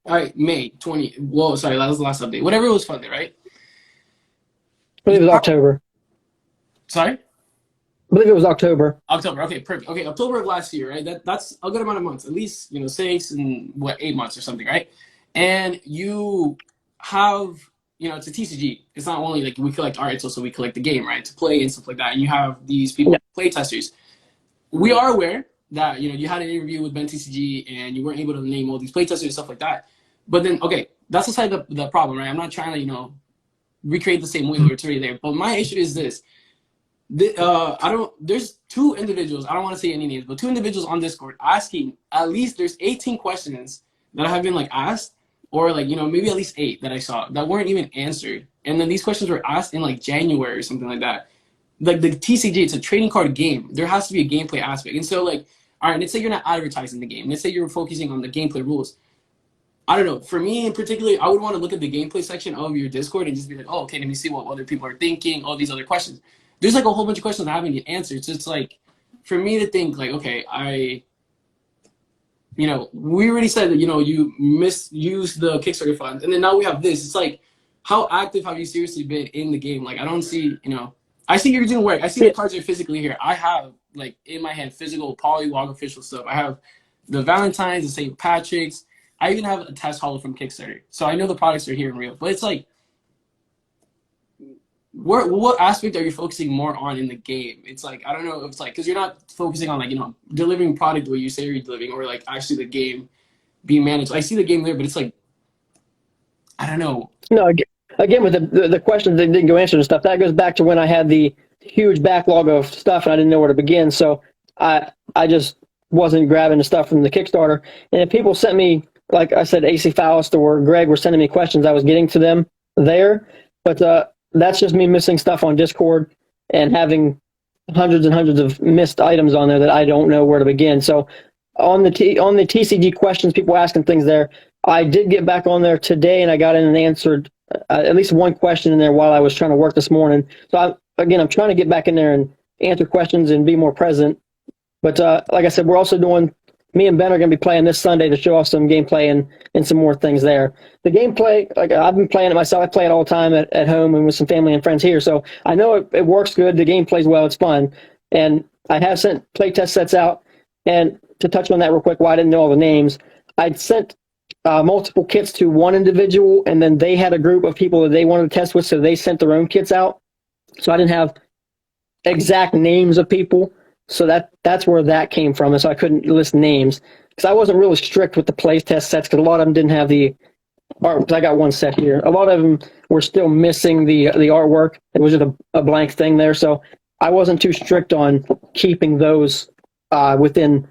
all right, May 20. Well, sorry, that was the last update. Whatever it was funded, right? I believe it was October. Sorry? I believe it was October. October. Okay, perfect. Okay, October of last year, right? That's a good amount of months, at least, you know, 6 and 8 months or something, right? And you have, you know, it's a TCG. It's not only like we collect art, it's also we collect the game, right? To play and stuff like that. And you have these people, play testers. We are aware that, you know, you had an interview with Ben TCG and you weren't able to name all these play testers and stuff like that. But then, okay, that's aside the problem, right? I'm not trying to, you know, recreate the same wheel, it's already there. But my issue is this. There's 2 individuals, I don't want to say any names, but 2 individuals on Discord asking, at least there's 18 questions that have been like asked, or like, you know, maybe at least 8 that I saw that weren't even answered. And then these questions were asked in like January or something like that. Like the TCG, it's a trading card game. There has to be a gameplay aspect. And so like, all right, let's say you're not advertising the game. Let's say you're focusing on the gameplay rules. I don't know. For me in particular, I would want to look at the gameplay section of your Discord and just be like, oh, okay, let me see what other people are thinking, all these other questions. There's like a whole bunch of questions that haven't get answered. So it's like, for me to think like, okay, you know, we already said that, you know, you misused the Kickstarter funds, and then now we have this. It's like, how active have you seriously been in the game? Like, I don't see, you know, I see you're doing work. I see the cards are physically here. I have, like, in my hand, physical Polywog official stuff. I have the Valentine's, the St. Patrick's. I even have a test holo from Kickstarter. So I know the products are here in real. But it's like, what aspect are you focusing more on in the game? It's like, I don't know if it's like, because you're not focusing on like, you know, delivering product the way you say you're delivering, or like actually the game being managed. I see the game there, but it's like, I don't know. No, again, with the questions that didn't go answered and stuff, that goes back to when I had the huge backlog of stuff and I didn't know where to begin. So I just wasn't grabbing the stuff from the Kickstarter. And if people sent me, like I said, AC Faust or Greg were sending me questions, I was getting to them there. But that's just me missing stuff on Discord and having hundreds and hundreds of missed items on there that I don't know where to begin. So on the TCG questions, people asking things there, I did get back on there today and I got in and answered at least one question in there while I was trying to work this morning. So I'm trying to get back in there and answer questions and be more present. But like I said, we're also doing, me and Ben are going to be playing this Sunday to show off some gameplay and some more things there. The gameplay, like I've been playing it myself. I play it all the time at home and with some family and friends here. So I know it works good. The game plays well. It's fun. And I have sent playtest sets out. And to touch on that real quick, why I didn't know all the names, I'd sent multiple kits to one individual, and then they had a group of people that they wanted to test with, so they sent their own kits out. So I didn't have exact names of people. So that's where that came from, and so I couldn't list names because I wasn't really strict with the play test sets because a lot of them didn't have the art. I got one set here. A lot of them were still missing the artwork. It was just a blank thing there, so I wasn't too strict on keeping those within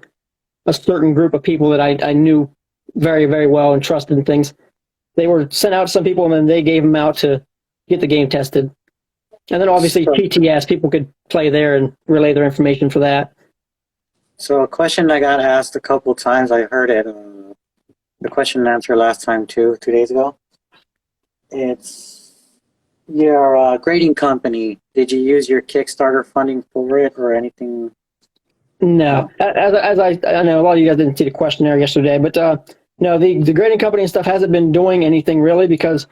a certain group of people that I knew very, very well and trusted and things. They were sent out to some people, and then they gave them out to get the game tested. And then obviously TTS, people could play there and relay their information for that. So a question I got asked a couple times, I heard it, the question and answer last time too, 2 days ago. It's your grading company. Did you use your Kickstarter funding for it or anything? No. As I know a lot of you guys didn't see the questionnaire yesterday, but no, the grading company and stuff hasn't been doing anything really because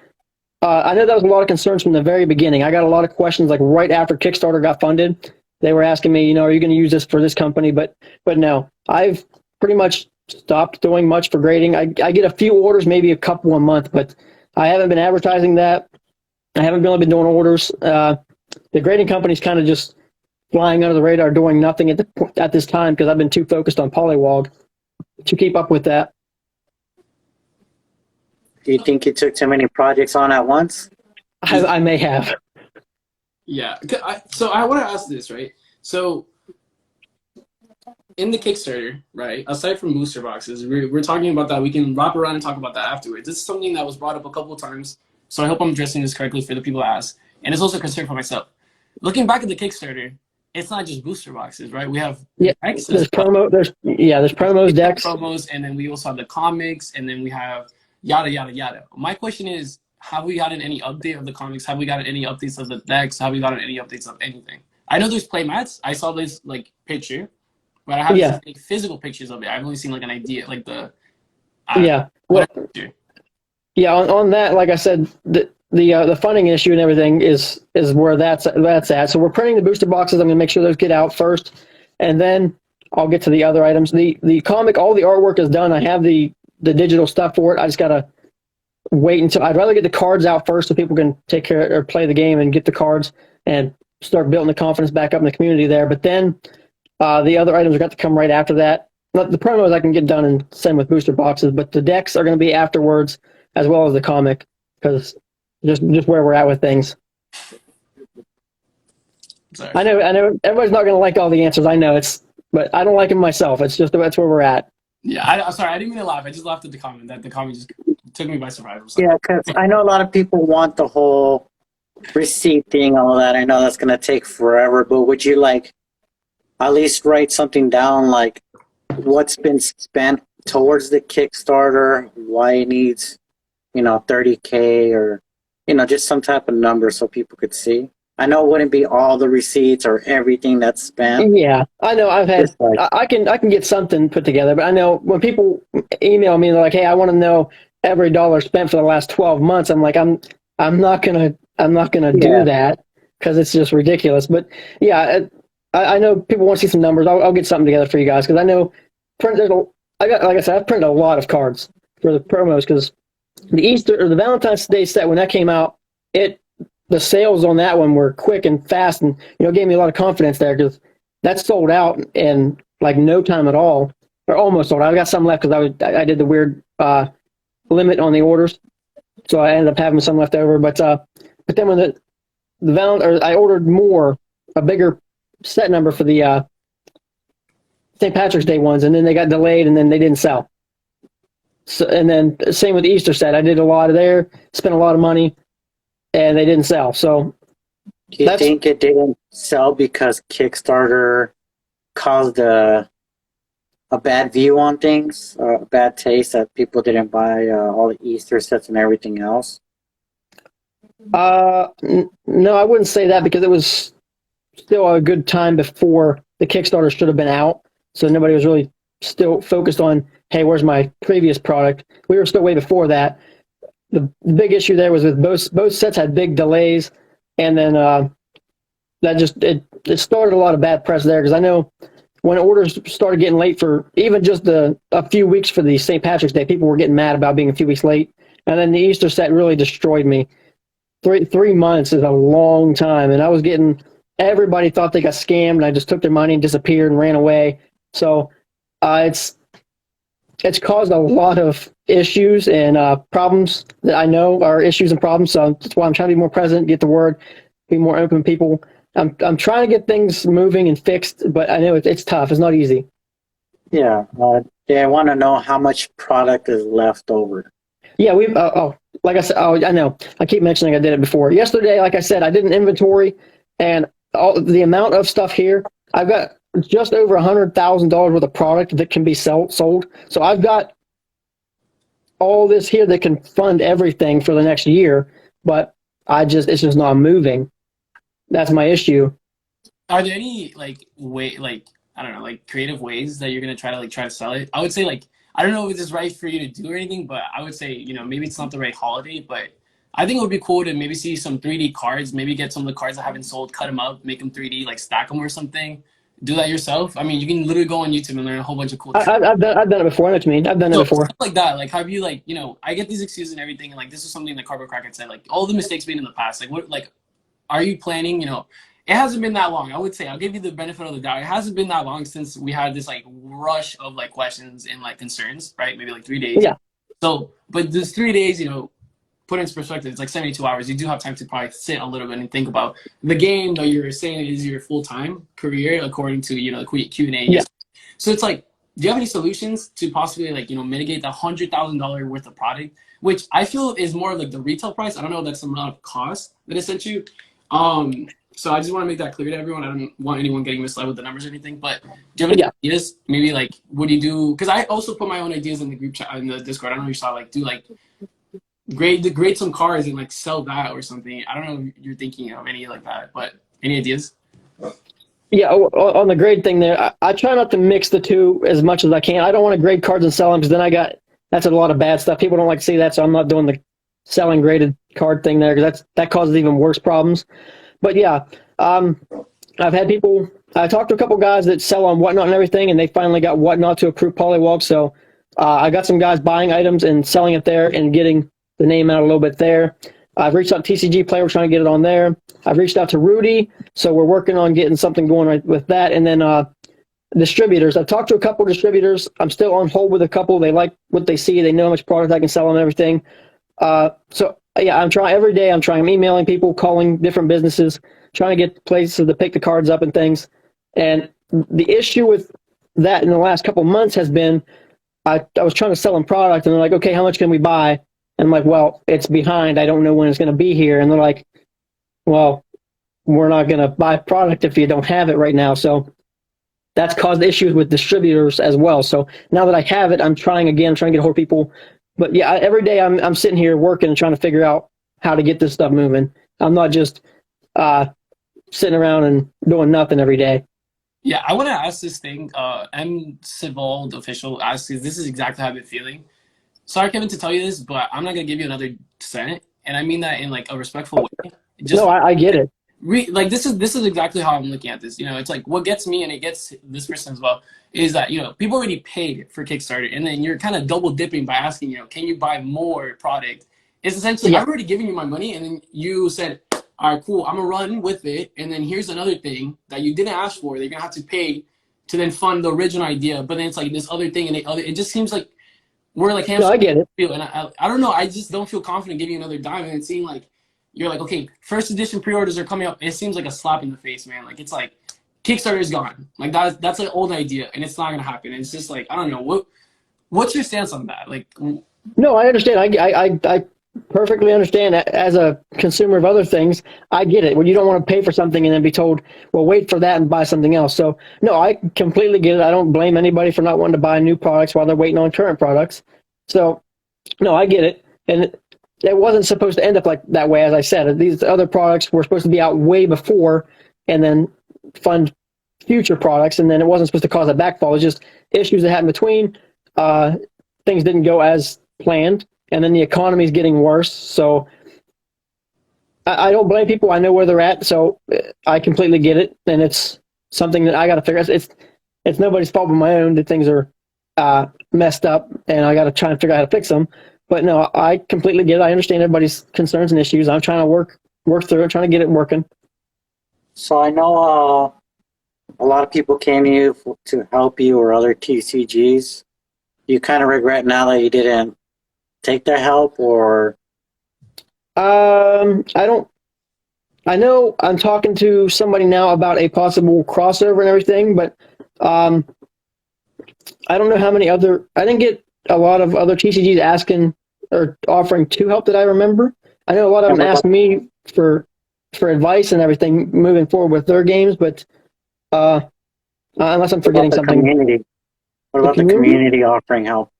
I know that was a lot of concerns from the very beginning. I got a lot of questions like right after Kickstarter got funded. They were asking me, you know, are you going to use this for this company? But no, I've pretty much stopped doing much for grading. I get a few orders, maybe a couple a month, but I haven't been advertising that. I haven't really been doing orders. The grading company's kind of just flying under the radar, doing nothing at this time because I've been too focused on Polywog to keep up with that. Do you think you took too many projects on at once? I may have. Yeah. So I want to ask this, right? So in the Kickstarter, right, aside from booster boxes, we're talking about that. We can wrap around and talk about that afterwards. This is something that was brought up a couple of times, so I hope I'm addressing this correctly for the people that ask. And it's also a concern for myself. Looking back at the Kickstarter, it's not just booster boxes, right? We have decks, there's promos, decks, promos, and then we also have the comics, and then we have yada yada yada. My question is, have we gotten any update of the comics? Have we gotten any updates of the decks? Have we gotten any updates of anything? I know there's playmats. I saw this like picture, but I haven't seen any physical pictures of it. I've only seen like an idea, like the on that, like I said, the funding issue and everything is where that's at. So we're printing the booster boxes. I'm gonna make sure those get out first, and then I'll get to the other items. The comic, all the artwork is done. I have the digital stuff for it. I just gotta wait until I'd rather get the cards out first so people can take care or play the game and get the cards and start building the confidence back up in the community there. But then the other items are got to come right after that. The promos I can get done and send with booster boxes, but the decks are going to be afterwards as well as the comic because just where we're at with things. Sorry. I know everybody's not going to like all the answers. I know but I don't like them myself. It's just that's where we're at. Yeah, I'm sorry. I didn't mean to laugh. I just laughed at the comment. That the comment just took me by surprise. Yeah, because I know a lot of people want the whole receipt thing, all that. I know that's going to take forever, but would you like at least write something down, like what's been spent towards the Kickstarter, why it needs, $30K or, just some type of number so people could see? I know it wouldn't be all the receipts or everything that's spent. Yeah, I know. I can get something put together, but I know when people email me, they're like, "Hey, I want to know every dollar spent for the last 12 months." I'm like, I'm not gonna do that because it's just ridiculous. But yeah, I know people want to see some numbers. I'll get something together for you guys because I know like I said, I've printed a lot of cards for the promos because the Easter or the Valentine's Day set when that came out, the sales on that one were quick and fast, and gave me a lot of confidence there because that sold out in like no time at all, or almost sold out. I got some left because I did the weird limit on the orders, so I ended up having some left over. But then when I ordered a bigger set number for the St. Patrick's Day ones, and then they got delayed, and then they didn't sell. So, and then same with the Easter set. I did a lot of there, spent a lot of money, and they didn't sell. So, do you think it didn't sell because Kickstarter caused a bad view on things, a bad taste that people didn't buy all the Easter sets and everything else? No, I wouldn't say that because it was still a good time before the Kickstarter should have been out. So nobody was really still focused on, hey, where's my previous product? We were still way before that. The big issue there was with both sets had big delays, and then that just it started a lot of bad press there because I know when orders started getting late for even just a few weeks for the St. Patrick's Day, people were getting mad about being a few weeks late, and then the Easter set really destroyed me. 3 months is a long time, and I was everybody thought they got scammed, and I just took their money and disappeared and ran away. So it's caused a lot of issues and problems that I know are issues and problems. So that's why I'm trying to be more present, get the word, be more open with people. I'm trying to get things moving and fixed, but I know it's tough. It's not easy. Yeah. I want to know how much product is left over. Yeah, like I said, I know. I keep mentioning I did it before. Yesterday, like I said, I did an inventory, and the amount of stuff here, I've got just over $100,000 worth of product that can be sold. So I've got all this here that can fund everything for the next year, but it's just not moving. That's my issue. Are there any creative ways that you're gonna try to sell it? I would say I don't know if this is right for you to do or anything, but I would say maybe it's not the right holiday, but I think it would be cool to maybe see some 3D cards, maybe get some of the cards that haven't sold, cut them up, make them 3D, like stack them or something. do that yourself? I mean, you can literally go on YouTube and learn a whole bunch of cool I, tricks. I've done it before. I know what you mean. I've done it So before. stuff like that, like have you like, I get these excuses and everything, and like this is something that Carbon Crack had said, like all the mistakes made in the past. Like what, like are you planning? It hasn't been that long. I would say I'll give you the benefit of the doubt. It hasn't been that long since we had this like rush of like questions and like concerns, right? Maybe like 3 days. Yeah. So, but this 3 days, put into perspective, it's like 72 hours. You do have time to probably sit a little bit and think about the game that you're saying is your full-time career, according to, the Q&A. Yeah. So it's like, do you have any solutions to possibly like, mitigate that $100,000 worth of product, which I feel is more of like the retail price. I don't know if that's the amount of cost that it sent you. So I just want to make that clear to everyone. I don't want anyone getting misled with the numbers or anything, but do you have any ideas? Maybe like, what do you do? Because I also put my own ideas in the group chat, in the Discord. I don't know if you saw, like, do like, grade some cars and like sell that or something. I don't know if you're thinking of any like that, but any ideas? Yeah, on the grade thing there, I try not to mix the two as much as I can. I don't want to grade cards and sell them because then that's a lot of bad stuff. People don't like to see that, so I'm not doing the selling graded card thing there because that causes even worse problems. But yeah, I've had people. I talked to a couple guys that sell on Whatnot and everything, and they finally got Whatnot to approve Polywog. So I got some guys buying items and selling it there and getting the name out a little bit there. I've reached out to TCG Player, we're trying to get it on there. I've reached out to Rudy, so we're working on getting something going right with that. And then distributors. I've talked to a couple distributors. I'm still on hold with a couple. They like what they see. They know how much product I can sell and everything. So yeah, I'm trying every day. I'm emailing people, calling different businesses, trying to get places to pick the cards up and things. And the issue with that in the last couple months has been I was trying to sell them product, and they're like, okay, how much can we buy? And I'm like, well, it's behind. I don't know when it's going to be here. And they're like, well, we're not going to buy product if you don't have it right now. So that's caused issues with distributors as well. So now that I have it, I'm trying to get a hold of people. But yeah, every day I'm sitting here working and trying to figure out how to get this stuff moving. I'm not just sitting around and doing nothing every day. Yeah, I want to ask this thing. M. Sivold official asks, this is exactly how I've been feeling. Sorry, Kevin, to tell you this, but I'm not gonna give you another cent, and I mean that in like a respectful way. No, I get it. Like this is exactly how I'm looking at this. It's like what gets me, and it gets this person as well, is that people already paid for Kickstarter, and then you're kind of double dipping by asking, can you buy more product? It's essentially I've already given you my money, and then you said, all right, cool, I'm gonna run with it, and then here's another thing that you didn't ask for. They're gonna have to pay to then fund the original idea, but then it's like this other thing, and it just seems like we're like no, I get it. And I don't know. I just don't feel confident giving you another dime, and it seems like you're like, okay, first edition pre-orders are coming up. It seems like a slap in the face, man. Like it's like Kickstarter is gone. Like that's an old idea, and it's not gonna happen. It's just like I don't know what's your stance on that? Like, no, I understand. I perfectly understand. As a consumer of other things, I get it. When you don't want to pay for something and then be told, well, wait for that and buy something else. So no, I completely get it. I don't blame anybody for not wanting to buy new products while they're waiting on current products. So no, I get it. And it wasn't supposed to end up like that way. As I said, these other products were supposed to be out way before and then fund future products. And then it wasn't supposed to cause a backfall. It was just issues that happened between. Things didn't go as planned. And then the economy is getting worse. So I don't blame people. I know where they're at. So I completely get it. And it's something that I got to figure out. It's nobody's fault but my own that things are messed up. And I got to try and figure out how to fix them. But no, I completely get it. I understand everybody's concerns and issues. I'm trying to work through it, trying to get it working. So I know a lot of people came to you to help you or other TCGs. You kind of regret now that you didn't take their help, or I don't. I know I'm talking to somebody now about a possible crossover and everything, but I don't know how many other. I didn't get a lot of other TCGs asking or offering to help that I remember. I know a lot of them asked me for advice and everything moving forward with their games, but unless I'm forgetting something. Community? What about the community offering help?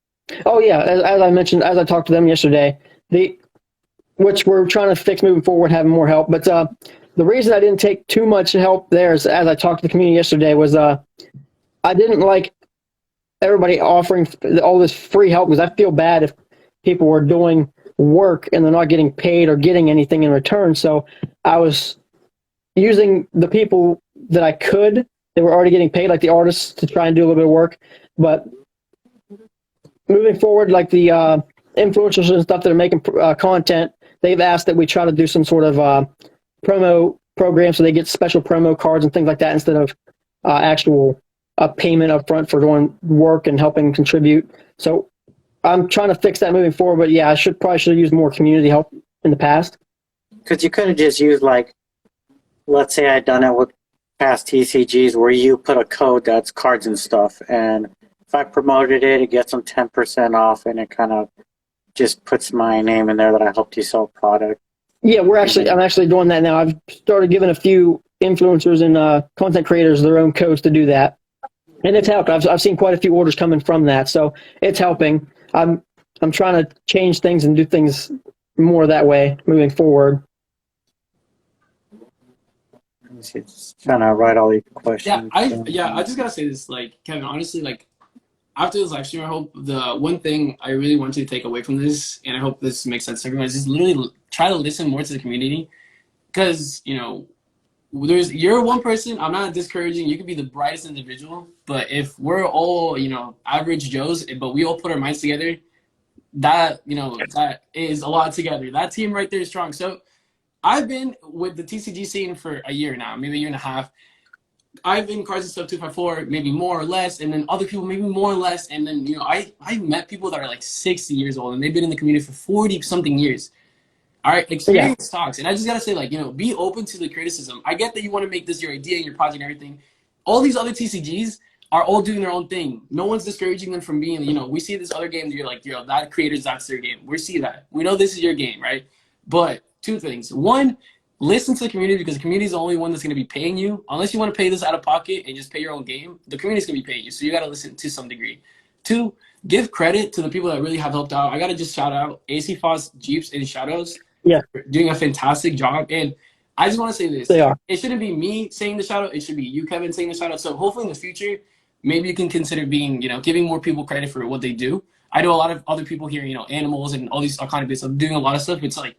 Oh yeah, as I mentioned, as I talked to them yesterday, which we're trying to fix moving forward, having more help. But the reason I didn't take too much help there is, as I talked to the community yesterday, was I didn't like everybody offering all this free help because I feel bad if people were doing work and they're not getting paid or getting anything in return. So I was using the people that I could they were already getting paid, like the artists, to try and do a little bit of work. But moving forward, like the influencers and stuff that are making content, they've asked that we try to do some sort of promo program so they get special promo cards and things like that instead of actual payment up front for doing work and helping contribute. So I'm trying to fix that moving forward. But yeah, I probably should have used more community help in the past. Because you could have just used, like, let's say I'd done it with past TCGs where you put a code that's cards and stuff, and if I promoted it, it gets them 10% off, and it kind of just puts my name in there that I helped you sell product. Yeah, I'm actually doing that now. I've started giving a few influencers and content creators their own codes to do that, and it's helped. I've seen quite a few orders coming from that, so it's helping. I'm trying to change things and do things more that way moving forward. Just trying to write all these questions. I just gotta say this, like, Kevin, honestly, like, after this live stream, I hope the one thing I really want you to take away from this, and I hope this makes sense to everyone, is just literally try to listen more to the community. Because, you know, you're one person, I'm not discouraging, you could be the brightest individual, but if we're all, you know, average Joes, but we all put our minds together, that, you know, that is a lot together. That team right there is strong. So I've been with the TCG scene for a year now, maybe a year and a half. I've been Cards and Stuff 254, maybe more or less, and then other people maybe more or less. And then, you know, I've met people that are like 60 years old, and they've been in the community for 40-something years. All right, experience talks. And I just got to say, like, you know, be open to the criticism. I get that you want to make this your idea and your project and everything. All these other TCGs are all doing their own thing. No one's discouraging them from being, you know, we see this other game, you're like, you know, that creators, that's their game. We see that. We know this is your game, right? But two things. One, listen to the community, because the community is the only one that's going to be paying you. Unless you want to pay this out of pocket and just pay your own game, the community is going to be paying you. So you got to listen to some degree. Two, give credit to the people that really have helped out. I got to just shout out AC Foss, Jeeps, and Shadows. Yeah. Doing a fantastic job. And I just want to say this. They are. It shouldn't be me saying the shout out. It should be you, Kevin, saying the shout out. So hopefully in the future, maybe you can consider being, you know, giving more people credit for what they do. I know a lot of other people here, you know, animals and all these kind of bits of doing a lot of stuff. It's like,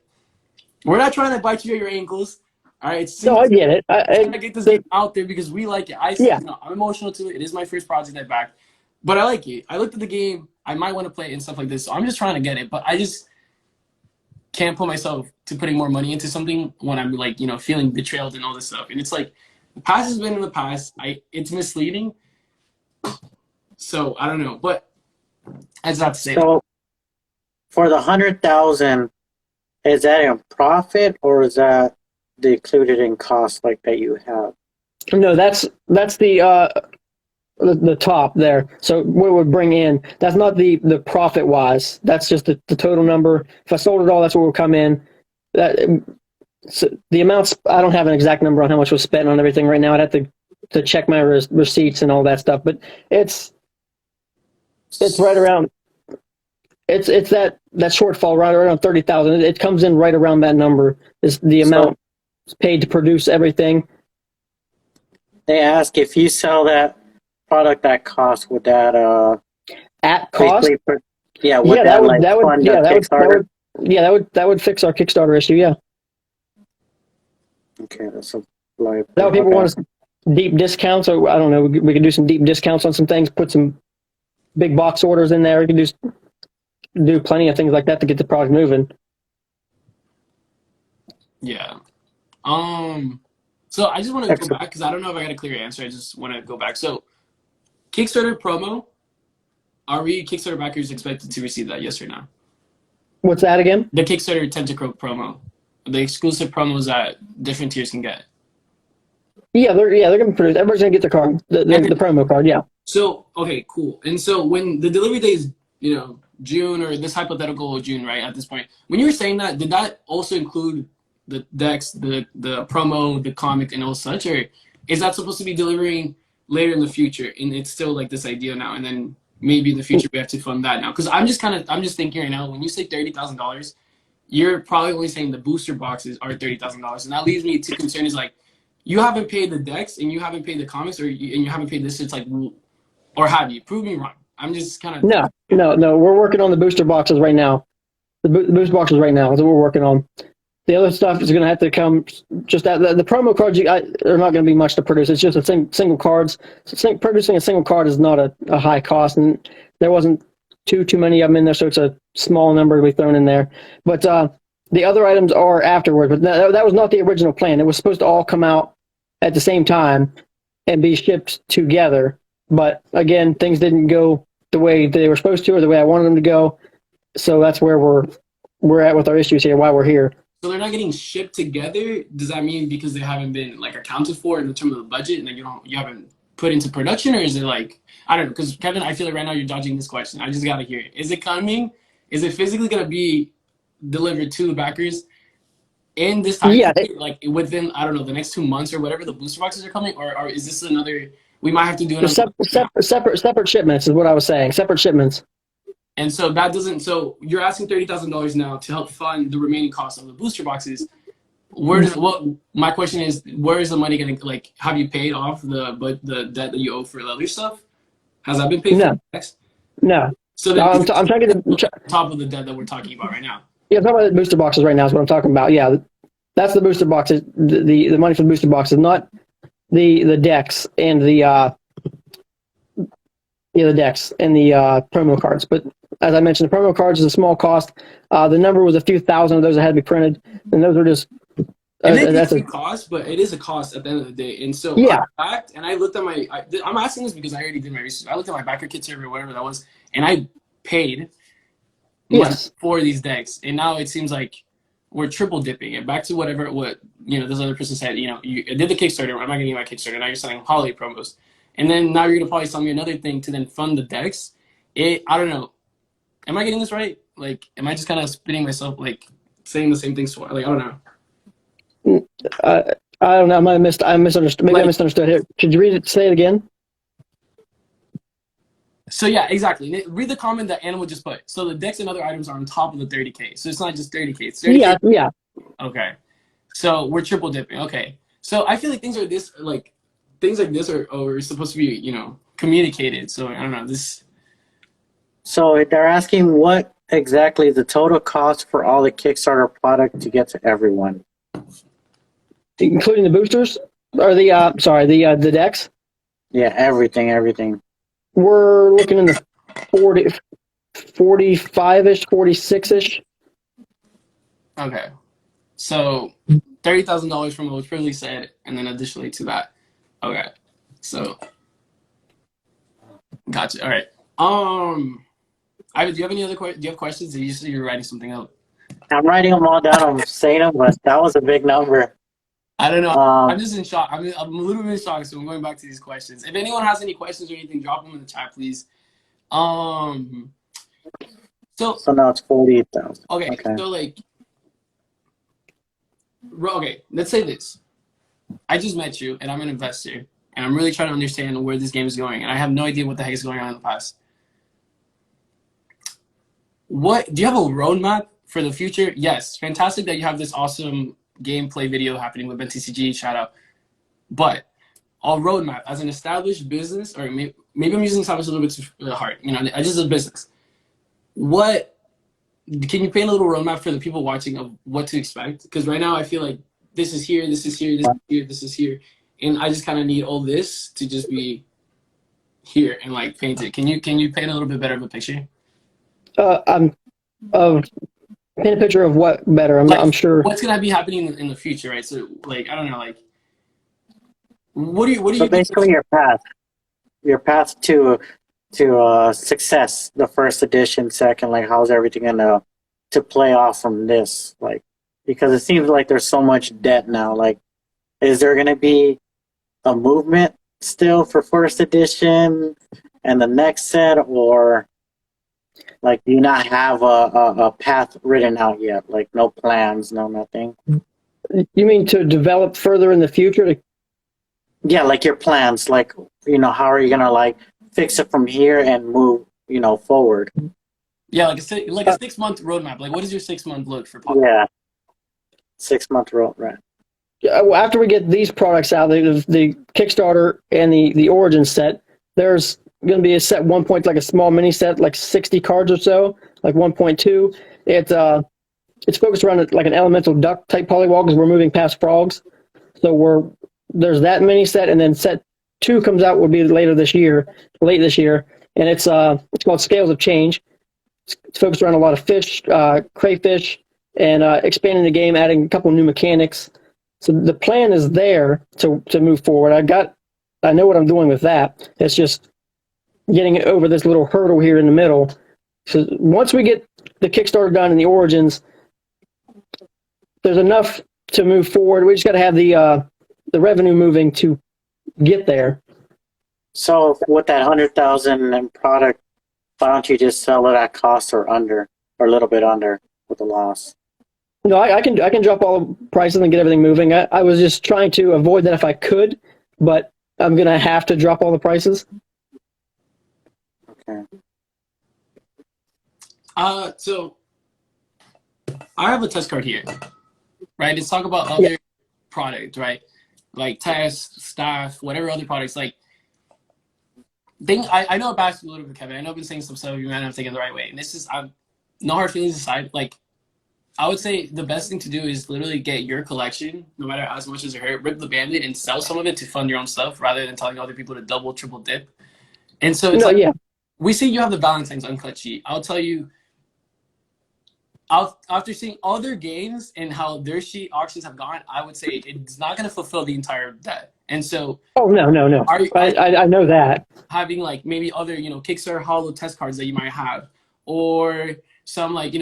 we're not trying to bite you at your ankles. All right. No, I get it. I'm trying to get this game out there because we like it. You know, I'm emotional to it. It is my first project I backed, but I like it. I looked at the game. I might want to play it and stuff like this. So I'm just trying to get it, but I just can't put myself to putting more money into something when I'm like, you know, feeling betrayed and all this stuff. And it's like, the past has been in the past. It's misleading. So I don't know, but that's not to say. So for the 100,000, is that in profit or is that included in cost like that you have? No, that's the top there. So what it would bring in, that's not the profit wise. That's just the total number. If I sold it all, that's what would come in. So the amounts, I don't have an exact number on how much was spent on everything right now. I'd have to check my receipts and all that stuff. But it's right around. It's that shortfall right around 30,000. It comes in right around that number. Is the amount paid to produce everything. They ask if you sell that product at cost, would that at cost? That would fix our Kickstarter issue. Yeah. Okay, that's a that would people want us deep discounts. So I don't know. We could do some deep discounts on some things. Put some big box orders in there. We can do plenty of things like that to get the product moving. Yeah. So I just want to go back because I don't know if I got a clear answer. I just want to go back. So Kickstarter promo, are we Kickstarter backers expected to receive that? Yes or no? What's that again? The Kickstarter Tentacle promo, the exclusive promos that different tiers can get. Yeah, they're going to produce. Everybody's going to get the card, the promo card. Yeah. So okay, cool. And so when the delivery day is, you know, June or this hypothetical June, right? At this point, when you were saying that, did that also include the decks, the promo, the comic, and all such, or is that supposed to be delivering later in the future? And it's still like this idea now, and then maybe in the future we have to fund that now. Because I'm just thinking right now, when you say $30,000, you're probably only saying the booster boxes are $30,000, and that leads me to concern is like, you haven't paid the decks and you haven't paid the comics, and you haven't paid this. It's like, or have you? Prove me wrong. I'm just kind of no. We're working on the booster boxes right now. The booster boxes right now is what we're working on. The other stuff is going to have to come. Just that the promo cards are not going to be much to produce. It's just a single cards. So producing a single card is not a high cost, and there wasn't too many of them in there, so it's a small number to be thrown in there. But the other items are afterward. But that was not the original plan. It was supposed to all come out at the same time and be shipped together. But again, things didn't go the way they were supposed to, or the way I wanted them to go. So that's where we're at with our issues here. Why we're here. So they're not getting shipped together. Does that mean because they haven't been like accounted for in terms of the budget, and then you haven't put into production, or is it like, I don't know? Because Kevin, I feel like right now you're dodging this question. I just gotta hear it. Is it coming? Is it physically gonna be delivered to the backers in this time? Yeah. Like within, I don't know, the next 2 months or whatever the booster boxes are coming, or is this another? We might have to do another. Separate shipments is what I was saying. Separate shipments. And so that doesn't. So you're asking $30,000 now to help fund the remaining costs of the booster boxes. My question is, where is the money going to, like, have you paid off the debt that you owe for the other stuff? Has that been paid for next? No. So then I'm trying to top of the debt that we're talking about right now. Yeah, I'm talking about the booster boxes right now is what I'm talking about. Yeah, that's the booster boxes. The money for the booster boxes, not the decks and the decks and the promo cards. But as I mentioned, the promo cards is a small cost. The number was a few thousand of those that had to be printed, and those are just. That's a cost, but it is a cost at the end of the day. And so I looked at I'm asking this because I already did my research. I looked at my backer kit server, whatever that was, and I paid money for these decks. And now it seems like we're triple dipping it. Back to what this other person said. You did the Kickstarter. I'm not getting my Kickstarter. Now you're selling Poly promos, and then now you're gonna probably sell me another thing to then fund the decks. I don't know. Am I getting this right? Like, am I just kind of spinning myself, like saying the same things? Like, I don't know. I don't know. I misunderstood. Maybe I misunderstood here. Could you read it? Say it again. So yeah, exactly. Read the comment that Animal just put. So the decks and other items are on top of the 30K. So it's not just 30K. It's 30K. Yeah. Okay. So we're triple dipping. Okay. So I feel like things like this are supposed to be, communicated. So I don't know this. So they're asking what exactly the total cost for all the Kickstarter product to get to everyone, including the boosters or the decks. Yeah, everything. We're looking in the 45-ish, 46-ish. Okay. So $30,000 from what was previously said, and then additionally to that. Okay. So gotcha. All right. Ivan, do you have any other questions? Do you have questions? Or you're writing something out? I'm writing them all down. I'm saying them, but that was a big number. I don't know. I'm just in shock. I'm a little bit in shock, so I'm going back to these questions. If anyone has any questions or anything, drop them in the chat, please. So now it's 48,000. Okay. So let's say this. I just met you, and I'm an investor, and I'm really trying to understand where this game is going, and I have no idea what the heck is going on in the past. Do you have a roadmap for the future? Yes, fantastic that you have this awesome gameplay video happening with TCG, shout out. But a roadmap as an established business, or maybe I'm using established a little bit too hard. I just a business. What can you paint a little roadmap for the people watching of what to expect? Because right now I feel like this is here, this is here, this is here, this is here, and I just kind of need all this to just be here and like paint it. Can you paint a little bit better of a picture? Paint a picture of what better. I'm sure what's gonna be happening in the future, right? So like I don't know, like what do you? So basically, your path to success, the first edition, second, like how's everything gonna to play off from this, like because it seems like there's so much debt now. Like, is there gonna be a movement still for first edition and the next set, or like, do you not have a path written out yet? Like, no plans, no nothing? You mean to develop further in the future? Yeah, like your plans. Like, how are you going to, like, fix it from here and move, forward? Yeah, like a 6-month roadmap. Like, what does your 6-month look for Pop? Yeah, 6-month roadmap. After we get these products out, the Kickstarter and the Origin set, there's going to be a set 1 point, like a small mini set, like 60 cards or so, like 1.2. It's it's focused around like an elemental duck type polywog because we're moving past frogs. So there's that mini set, and then set 2 comes out will be late this year, and it's called Scales of Change. It's focused around a lot of fish, crayfish, and expanding the game, adding a couple new mechanics. So the plan is there to move forward. I know what I'm doing with that. It's just getting over this little hurdle here in the middle. So once we get the Kickstarter done and the Origins, there's enough to move forward. We just got to have the revenue moving to get there. So with that 100,000 in product, why don't you just sell it at cost or under, or a little bit under with a loss? No, I can drop all the prices and get everything moving. I was just trying to avoid that if I could, but I'm gonna have to drop all the prices. Okay. So I have a test card here, right? Let's talk about other products, right? Like tests, staff, whatever other products. Like, I know about you a little bit, Kevin. I know I've been saying some stuff you might not have taken the right way, and this is no hard feelings aside. Like, I would say the best thing to do is literally get your collection, no matter as much as it hurt, rip the Band-Aid and sell some of it to fund your own stuff rather than telling other people to double, triple dip. And so it's we see you have the Valentine's uncut sheet. I'll tell you, after seeing other games and how their sheet auctions have gone, I would say it's not going to fulfill the entire debt. And so, no. I know that. Having like maybe other, Kickstarter hollow test cards that you might have, or some like,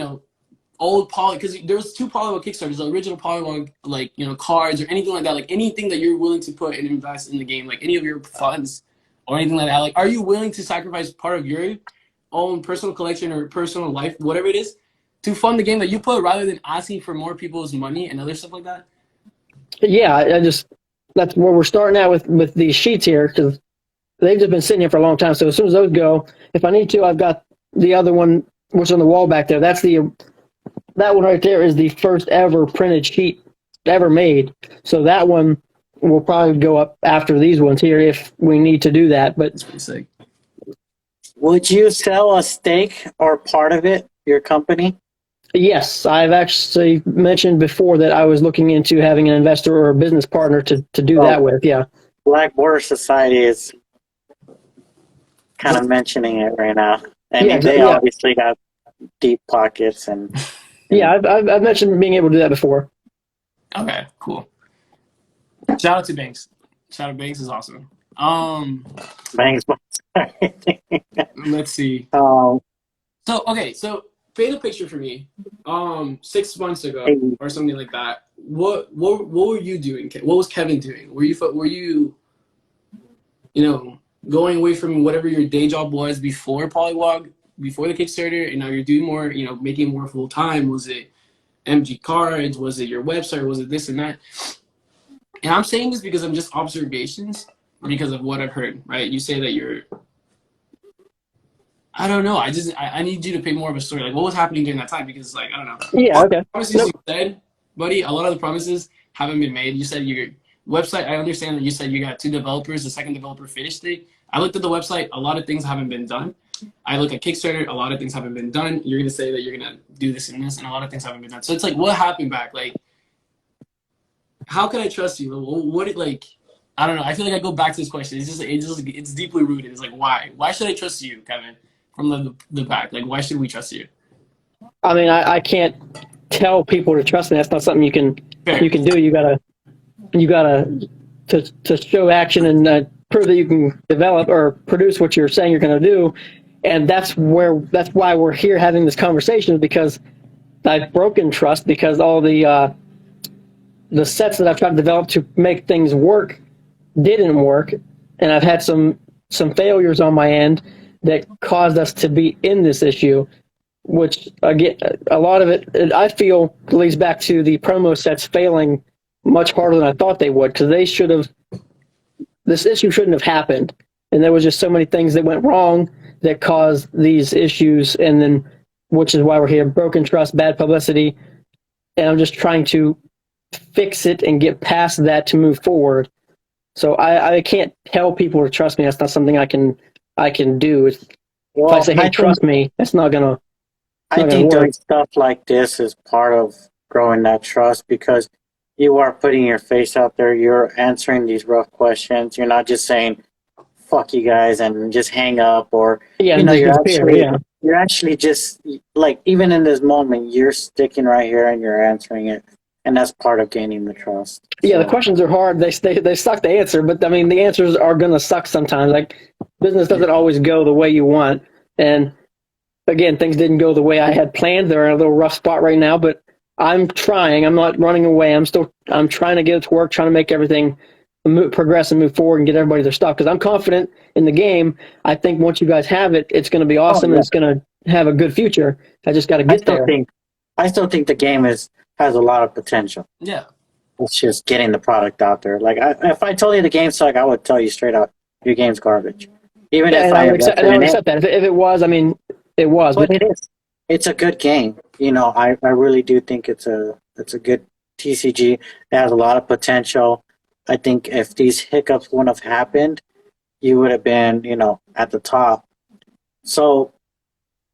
old poly, because there's 2 Polywog Kickstarters, the original Polywog, like, cards or anything like that, like anything that you're willing to put and invest in the game, like any of your funds or anything like that. Like, are you willing to sacrifice part of your own personal collection or personal life, whatever it is, to fund the game that you put rather than asking for more people's money and other stuff like that? Yeah, that's where we're starting out with these sheets here, because they've just been sitting here for a long time. So as soon as those go, if I need to, I've got the other one, which is on the wall back there. That one right there is the first ever printed sheet ever made. So that one will probably go up after these ones here if we need to do that. But It's pretty sick. Would you sell a stake or part of it, your company? yes, I've actually mentioned before that I was looking into having an investor or a business partner to do that with. Yeah. Black Border Society is kind of mentioning it right now. I mean, they obviously got deep pockets and. Yeah, I've mentioned being able to do that before. Okay, cool. Shout out to Banks. Shout out Banks is awesome. Banks. Let's see. So paint a picture for me. 6 months ago or something like that. What were you doing? What was Kevin doing? Were you going away from whatever your day job was before Polywog, before the Kickstarter, and now you're doing more, making more full time? Was it MG cards? Was it your website? Was it this and that? And I'm saying this because I'm just observations because of what I've heard, right? You say that I don't know. I need you to paint more of a story. Like, what was happening during that time? Because, I don't know. Yeah, okay. The promises you said, buddy, a lot of the promises haven't been made. You said your website, I understand that you said you got 2 developers. The second developer finished it. I looked at the website. A lot of things haven't been done. I look at Kickstarter. A lot of things haven't been done. You're going to say that you're going to do this and this, and a lot of things haven't been done. So it's like, what happened back? Like, how can I trust you? I don't know. I feel like I go back to this question. It's deeply rooted. It's like, why? Why should I trust you, Kevin, from the back? Like, why should we trust you? I mean, I can't tell people to trust me. That's not something you can do. You gotta to show action and prove that you can develop or produce what you're saying you're going to do. And that's why we're here having this conversation, because I've broken trust because all the sets that I've tried to develop to make things work didn't work, and I've had some failures on my end that caused us to be in this issue, which again, a lot of it I feel leads back to the promo sets failing much harder than I thought they would, because this issue shouldn't have happened, and there was just so many things that went wrong that caused these issues, and then which is why we're here. Broken trust, bad publicity, and I'm just trying to fix it and get past that to move forward. So I can't tell people to trust me. That's not something I can do. If I say, hey, trust me, that's not gonna I think doing stuff like this is part of growing that trust because you are putting your face out there. You're answering these rough questions. You're not just saying "fuck you guys" and just hang up, or you're actually just like even in this moment, you're sticking right here and you're answering it, and that's part of gaining the trust. Yeah, the questions are hard. They suck to answer, but I mean the answers are gonna suck sometimes. Like business doesn't always go the way you want, and again, things didn't go the way I had planned. They're in a little rough spot right now, but I'm trying. I'm not running away. I'm trying to get it to work, trying to make everything progress and move forward and get everybody their stuff because I'm confident in the game. I think once you guys have it, it's going to be awesome and it's going to have a good future. I just got to get there. I still think the game has a lot of potential. Yeah. It's just getting the product out there. Like if I told you the game sucked, I would tell you straight out, your game's garbage. Even if I would accept that. If it was, I mean, it was. But it is. It's a good game. You know, I really do think it's a good TCG. It has a lot of potential. I think if these hiccups wouldn't have happened, you would have been, you know, at the top. So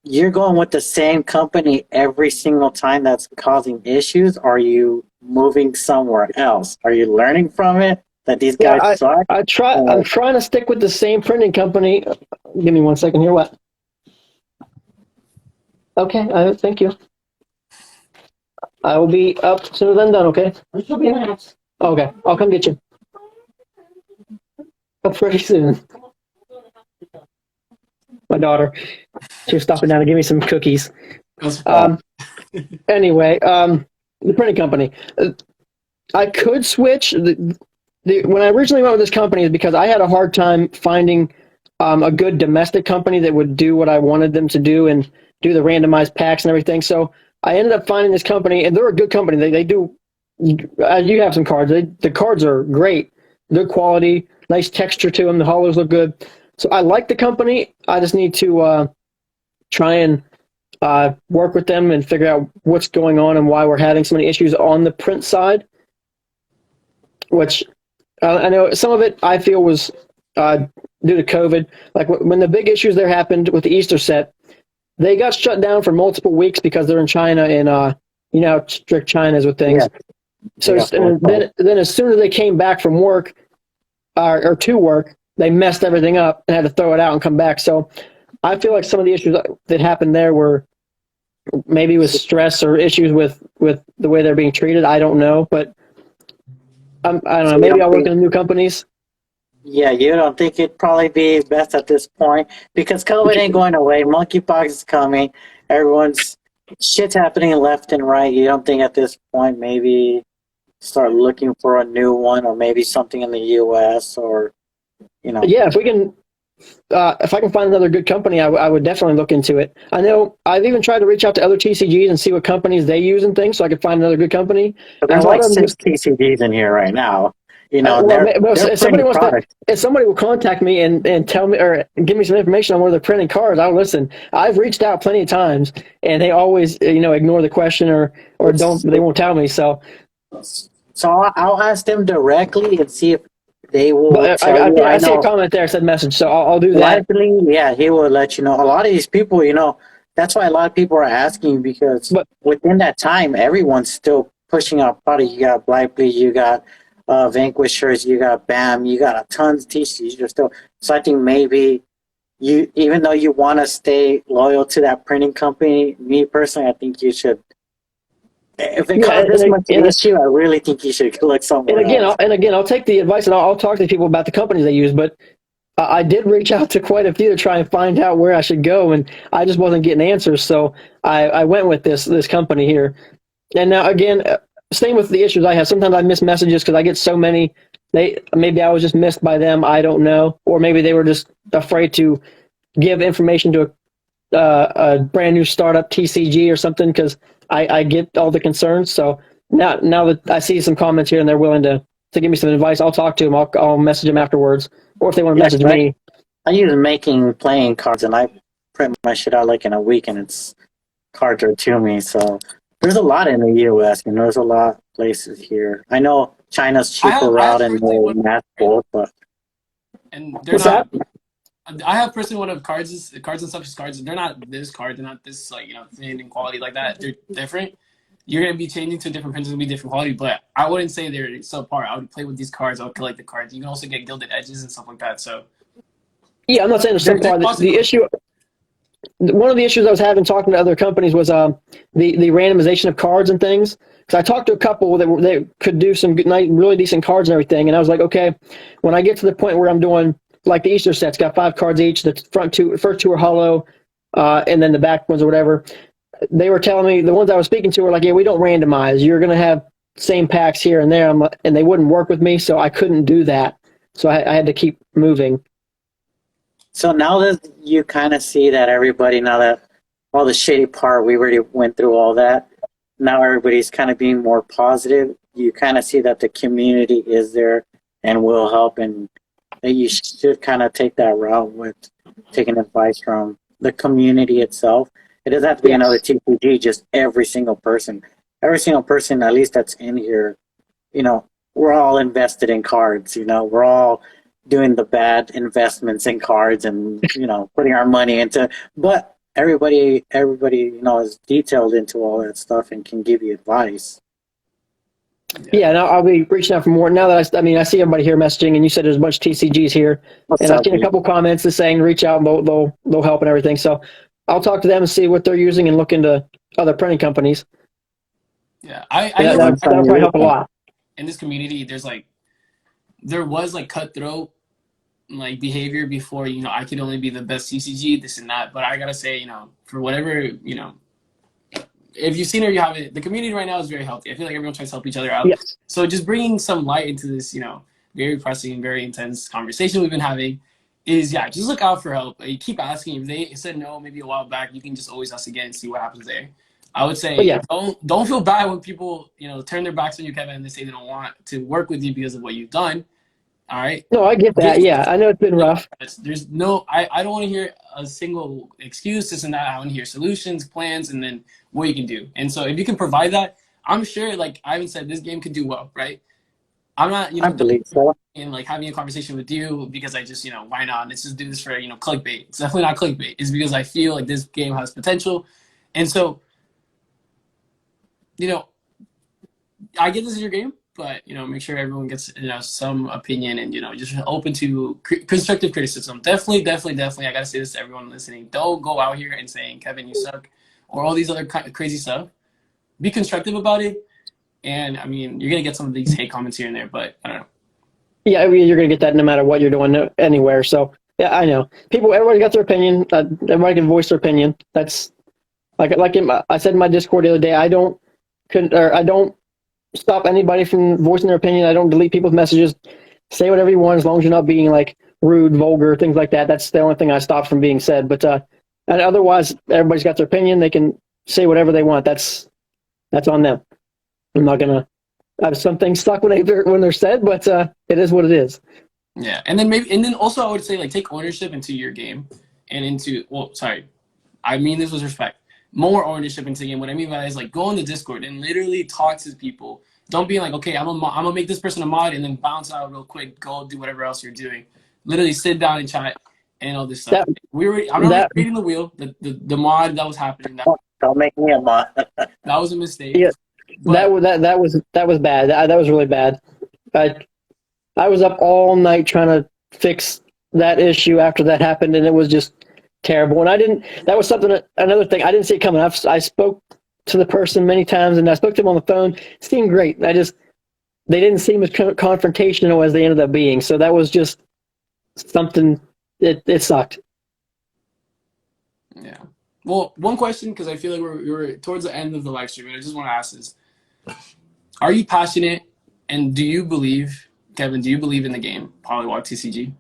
you're going with the same company every single time that's causing issues? Or are you moving somewhere else? Are you learning from it that these guys suck? I'm trying to stick with the same printing company. Give me 1 second here. What? Okay, thank you. I will be up as soon as I'm done, okay? I should be in the house. Okay, I'll come get you. Pretty soon. My daughter, she was stopping down to give me some cookies. Anyway, the printing company. I could switch. When I originally went with this company is because I had a hard time finding a good domestic company that would do what I wanted them to do and do the randomized packs and everything. So I ended up finding this company, and they're a good company. They do. You have some cards. The cards are great, good quality, nice texture to them. The hollows look good. So I like the company. I just need to try and work with them and figure out what's going on and why we're having so many issues on the print side. Which I know some of it I feel was due to COVID. Like when the big issues there happened with the Easter set, they got shut down for multiple weeks because they're in China and you know how strict China is with things. Yeah. So then as soon as they came back from work or to work, they messed everything up and had to throw it out and come back. So I feel like some of the issues that happened there were maybe with stress or issues with the way they're being treated. I don't know, but I don't know. Maybe I'll work in new companies. Yeah, you don't think it'd probably be best at this point because COVID ain't going away. Monkeypox is coming. Shit's happening left and right. You don't think at this point maybe start looking for a new one or maybe something in the U.S. or, you know? Yeah, if I can find another good company, I would definitely look into it. I know I've even tried to reach out to other TCGs and see what companies they use and things so I could find another good company. But there's like 6 TCGs in here right now. You know, if somebody will contact me and tell me or give me some information on where they're printing cards, I'll listen. I've reached out plenty of times, and they always, ignore the question or they won't tell me. So I'll ask them directly and see if they will. I see a comment there, said message, so I'll do that. Likely, yeah, he will let you know. A lot of these people, that's why a lot of people are asking because within that time, everyone's still pushing out product. You got Blipely, you got Vanquishers, you got BAM, you got a tons of TCGs. You're still, so I think maybe you, even though you want to stay loyal to that printing company, me personally, I think you should. If it causes this much issue, I really think you should look somewhere else. And again, I'll take the advice and I'll talk to people about the companies they use. But I did reach out to quite a few to try and find out where I should go, and I just wasn't getting answers. So I went with this company here. And now again, same with the issues I have. Sometimes I miss messages because I get so many. Maybe I was just missed by them. I don't know, or maybe they were just afraid to give information to a brand new startup TCG or something because I get all the concerns. So now that I see some comments here and they're willing to give me some advice, I'll talk to them. I'll message them afterwards, or if they want to message me. I use playing cards, and I print my shit out like in a week, and it's cards are to me. So there's a lot in the U.S. and there's a lot of places here. I know China's cheaper route and more mass bulk, but and they're not. I have personally one of cards and stuff. Cards, they're not this card. They're not this like thin in quality like that. They're different. You're gonna be changing to different printers, gonna be different quality. But I wouldn't say they're subpar. I would play with these cards. I would collect the cards. You can also get gilded edges and stuff like that. So Yeah, I'm not saying there's subpar. The issue, one of the issues I was having talking to other companies was the randomization of cards and things. Because I talked to a couple that they could do some good, really decent cards and everything, and I was like, okay, when I get to the point where I'm doing like the Easter sets, got 5 cards each. The first two are hollow, and then the back ones or whatever. They were telling me, the ones I was speaking to were like, yeah, we don't randomize. You're gonna have same packs here and there, and they wouldn't work with me, so I couldn't do that. So I had to keep moving. So now that you kind of see that everybody, now that all the shady part, we already went through all that. Now everybody's kind of being more positive. You kind of see that the community is there and will help, and that you should kind of take that route with taking advice from the community itself. It doesn't have to be another TCG, just every single person, at least that's in here, we're all invested in cards, we're all doing the bad investments in cards and, putting our money into, but everybody, is detailed into all that stuff and can give you advice. Yeah, and I'll be reaching out for more. Now that I see everybody here messaging, and you said there's a bunch of TCGs here, and I've seen a couple comments that's saying reach out and they'll help and everything. So I'll talk to them and see what they're using and look into other printing companies. Yeah, that'll probably help a lot. In this community, there was cutthroat behavior before. I could only be the best TCG, this and that. But I gotta say, for whatever if you've seen it or you haven't, the community right now is very healthy. I feel like everyone tries to help each other out. Yes. So just bringing some light into this, very pressing, very intense conversation we've been having is, just look out for help. You keep asking. If they said no maybe a while back, you can just always ask again and see what happens there. I would say don't feel bad when people, turn their backs on you, Kevin, and they say they don't want to work with you because of what you've done. All right. No, I get that. Yeah, I know it's been rough. There's no, I don't want to hear a single excuse, this and that. I want to hear solutions, plans, and then what you can do. And so if you can provide that, I'm sure, like Ivan said, this game could do well, right? I'm not, I believe so. And having a conversation with you because I just, why not? Let's just do this for, clickbait. It's definitely not clickbait. It's because I feel like this game has potential. And so, I get this is your game. But, make sure everyone gets, some opinion and, just open to constructive criticism. Definitely, I got to say this to everyone listening. Don't go out here and saying, Kevin, you suck, or all these other crazy stuff. Be constructive about it. And, you're going to get some of these hate comments here and there, but I don't know. Yeah, you're going to get that no matter what you're doing anywhere. So, yeah, I know. Everybody got their opinion. Everybody can voice their opinion. That's, I said in my Discord the other day, I don't stop anybody from voicing their opinion. I don't delete people's messages. Say whatever you want as long as you're not being rude, vulgar, things like that. That's the only thing I stop from being said. But and otherwise, everybody's got their opinion. They can say whatever they want. That's on them. I'm not gonna have some things stuck when they're said, but it is what it is. Yeah, and then also I would say take ownership into your game and into I mean this with respect. More ownership into the game. What I mean by that is go on the Discord and literally talk to people. Don't be okay, I'm gonna make this person a mod and then bounce out real quick, go do whatever else you're doing. Literally sit down and chat and all this stuff. I'm not creating the wheel. The mod that was happening. Don't make me a mod. That was a mistake. Yeah, that was bad. That was really bad. I was up all night trying to fix that issue after that happened, and it was just terrible. And that was another thing, I didn't see it coming. I spoke to the person many times, and I spoke to them on the phone. It seemed great. They didn't seem as confrontational as they ended up being. So that was just something, it sucked. Yeah. Well, one question, because I feel like we're towards the end of the live stream, and I just want to ask this. Are you passionate, and Kevin, do you believe in the game, Polywog TCG?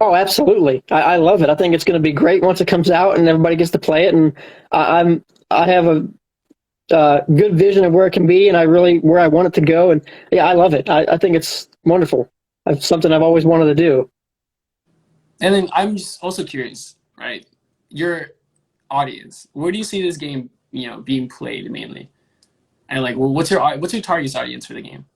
Oh, absolutely. I love it. I think it's going to be great once it comes out and everybody gets to play it. And I have a good vision of where it can be and where I want it to go. And yeah, I love it. I think it's wonderful. It's something I've always wanted to do. And then I'm just also curious, right? Your audience, where do you see this game, being played mainly? And what's your target audience for the game?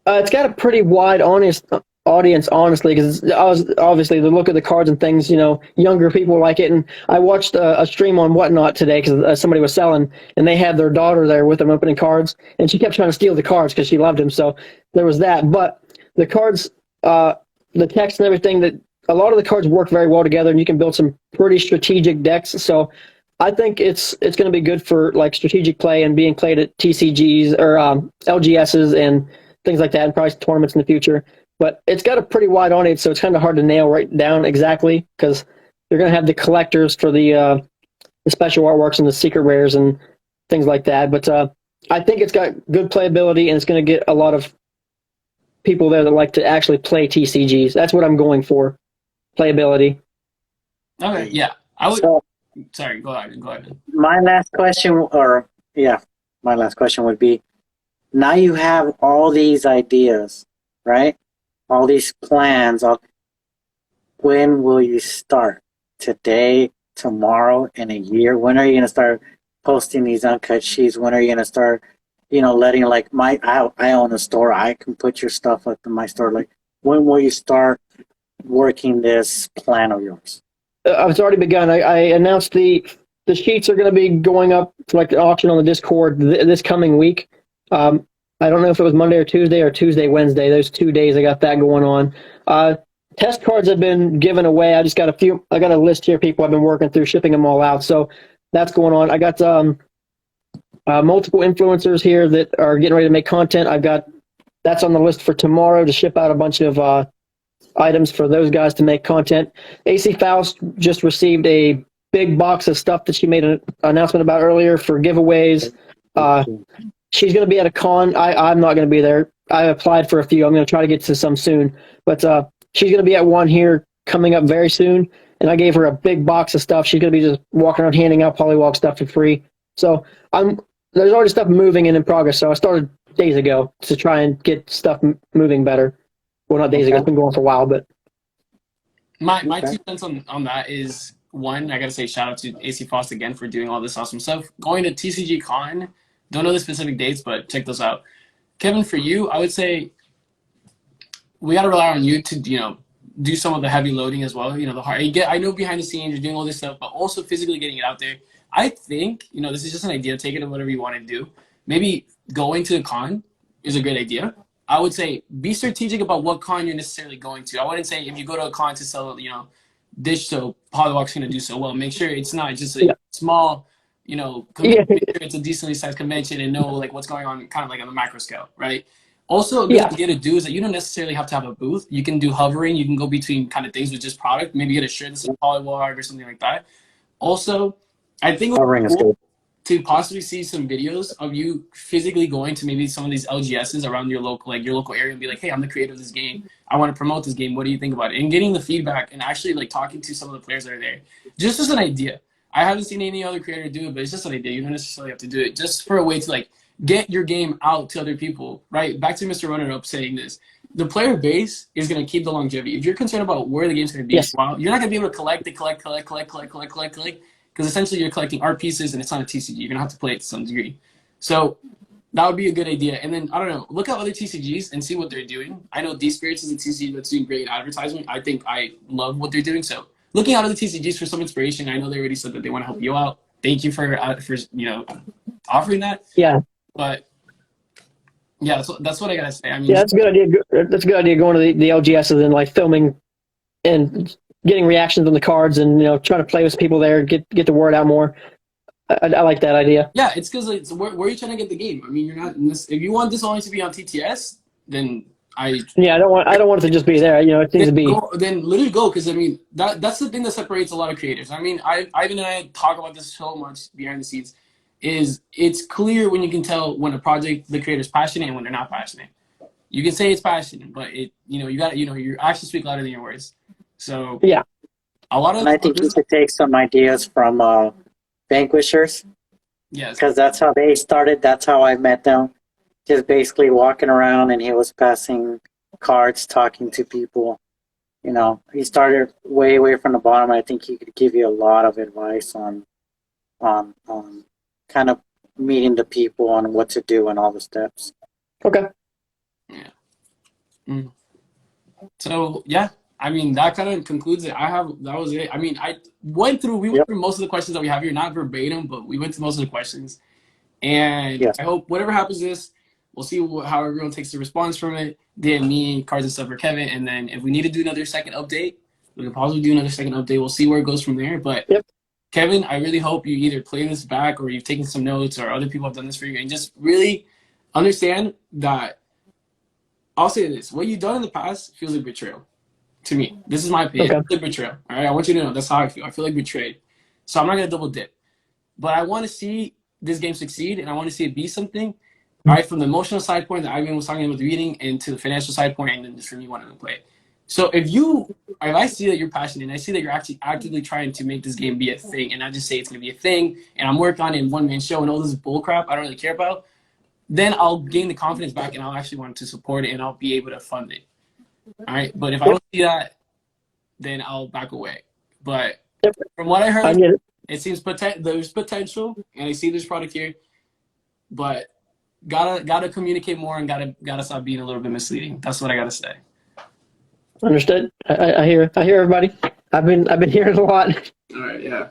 It's got a pretty wide audience audience, honestly, because I was obviously the look of the cards and things, younger people like it. And I watched a stream on Whatnot today because somebody was selling, and they had their daughter there with them opening cards, and she kept trying to steal the cards because she loved him. So there was that. But the cards, the text and everything, that a lot of the cards work very well together, and you can build some pretty strategic decks. So I think it's going to be good for like strategic play and being played at TCGs or LGSs and things like that, and probably tournaments in the future. But it's got a pretty wide audience, so it's kind of hard to nail right down exactly, because you're going to have the collectors for the special artworks and the secret rares and things like that. But I think it's got good playability, and it's going to get a lot of people there that like to actually play TCGs. That's what I'm going for, playability. Okay, yeah. I would. So Sorry, go ahead. my last question, would be: now you have all these ideas, right? All these plans. When will you start? Today, tomorrow, in a year? When are you going to start posting these uncut sheets? When are you going to start, letting like I own a store. I can put your stuff up in my store. Like, when will you start working this plan of yours? It's already begun. I announced the sheets are going to be going up to like the auction on the Discord this coming week. I don't know if it was Monday or Tuesday, Wednesday. Those 2 days I got that going on. Test cards have been given away. I just got I got a list here, people I've been working through, shipping them all out. So that's going on. I got multiple influencers here that are getting ready to make content. That's on the list for tomorrow to ship out a bunch of items for those guys to make content. AC Faust just received a big box of stuff that she made an announcement about earlier for giveaways. She's going to be at a con. I'm not going to be there. I applied for a few. I'm going to try to get to some soon. But she's going to be at one here coming up very soon. And I gave her a big box of stuff. She's going to be just walking around handing out Polywog stuff for free. So there's already stuff moving and in progress. So I started days ago to try and get stuff moving better. Well, not days ago. It's been going for a while, but My 2 cents on that is, one, I gotta say shout out to AC Faust again for doing all this awesome stuff. Going to TCG Con, don't know the specific dates, but check those out. Kevin, for you, I would say we gotta rely on you to do some of the heavy loading as well. The hard. I know behind the scenes you're doing all this stuff, but also physically getting it out there. I think this is just an idea. Take it to whatever you want to do. Maybe going to the con is a great idea. I would say be strategic about what con you're necessarily going to. I wouldn't say if you go to a con to sell, dish soap, Polywog's going to do so well. Make sure it's not just a small, convention. Make sure it's a decently sized convention and know like what's going on kind of like on the macro scale, right? Also, a good idea to do is that you don't necessarily have to have a booth. You can do hovering. You can go between kind of things with just product. Maybe get a shirt that says Polywog or something like that. Also, I think Hovering is good. To possibly see some videos of you physically going to maybe some of these LGSs around your local area and be like, hey, I'm the creator of this game. I want to promote this game. What do you think about it? And getting the feedback and actually like talking to some of the players that are there. Just as an idea. I haven't seen any other creator do it, but it's just an idea. You don't necessarily have to do it. Just for a way to like get your game out to other people, right? Back to Mr. Runner-Up saying this. The player base is going to keep the longevity. If you're concerned about where the game's going to be, well, you're not going to be able to collect, because essentially you're collecting art pieces and it's not a TCG. You're going to have to play it to some degree. So that would be a good idea. And then, I don't know, look at other TCGs and see what they're doing. I know D-Spirits is a TCG that's doing great advertisement. I think I love what they're doing. So looking at other TCGs for some inspiration, I know they already said that they want to help you out. Thank you for offering that. Yeah. But yeah, that's what I got to say. I mean, that's a good idea. That's a good idea, going to the LGSs and like filming and getting reactions on the cards and trying to play with people there, get the word out more. I like that idea. Yeah, it's because where are you trying to get the game? I mean, you're not in this. If you want this only to be on TTS, then I don't want it to just be there. It needs to be. Then literally go, because I mean that's the thing that separates a lot of creators. I mean, Ivan and I talk about this so much behind the scenes. It's clear when you can tell when a project the creator's passionate and when they're not passionate. You can say it's passionate, but you got your actions speak louder than your words. So yeah, a lot of. And I think you should take some ideas from Vanquishers. Yes, because that's how they started. That's how I met them. Just basically walking around, and he was passing cards, talking to people. He started way from the bottom. I think he could give you a lot of advice on kind of meeting the people on what to do and all the steps. Okay. Yeah. Mm. So yeah, I mean that kind of concludes it. That was it. I mean, we went Yep. through most of the questions that we have here, not verbatim, but we went through most of the questions. And Yes. I hope whatever happens this, we'll see how everyone takes the response from it. Then me, Cards and stuff for Kevin, and then if we need to do another second update, we can possibly do another second update. We'll see where it goes from there. But Yep. Kevin, I really hope you either play this back or you've taken some notes or other people have done this for you, and just really understand that. I'll say this: what you've done in the past feels like betrayal to me. This is my opinion. Okay. It feels like betrayal. All right, I want you to know that's how I feel. I feel like betrayed. So I'm not gonna double dip. But I want to see this game succeed, and I want to see it be something. All right, from the emotional side point that Ivan was talking about the reading, and to the financial side point, and then just for me wanting to play. So if I see that you're passionate, and I see that you're actually actively trying to make this game be a thing, and I just say it's gonna be a thing, and I'm working on it in one man show, and all this bull crap I don't really care about, then I'll gain the confidence back, and I'll actually want to support it, and I'll be able to fund it. All right, but if I don't see that, then I'll back away. But Yep. from what I I heard, get it. it seems there's potential, and I see this product here, but gotta communicate more and gotta stop being a little bit misleading. That's what I gotta say. Understood. I hear everybody. I've been hearing a lot. All right, yeah.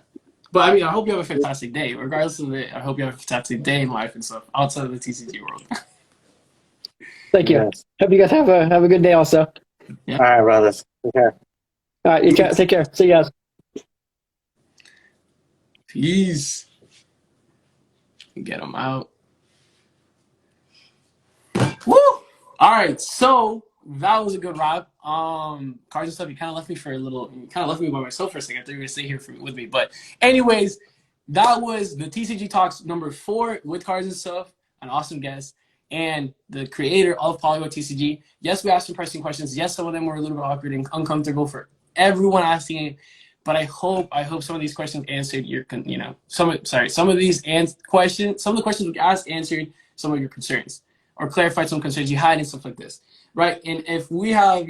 But I mean, I hope you have a fantastic day. Regardless of it, I hope you have a fantastic day in life and stuff outside of the TCG world. Thank you. Yes. Hope you guys have a good day also. Yeah. All right, brothers. Okay. All right, you take care. See you guys. Peace. Get them out. Woo! All right, so that was a good wrap. Cards and stuff. You kind of left me for a little. You kind of left me by myself for a second. I thought you were gonna stay here with me, but anyways, that was the TCG Talks number 4 with Cards and stuff. An awesome guest and the creator of Polywog TCG. Yes, we asked some pressing questions. Yes, some of them were a little bit awkward and uncomfortable for everyone asking it. But I hope some of these questions answered your, some of the questions we asked answered some of your concerns or clarified some concerns you had and stuff like this, right? And if we have,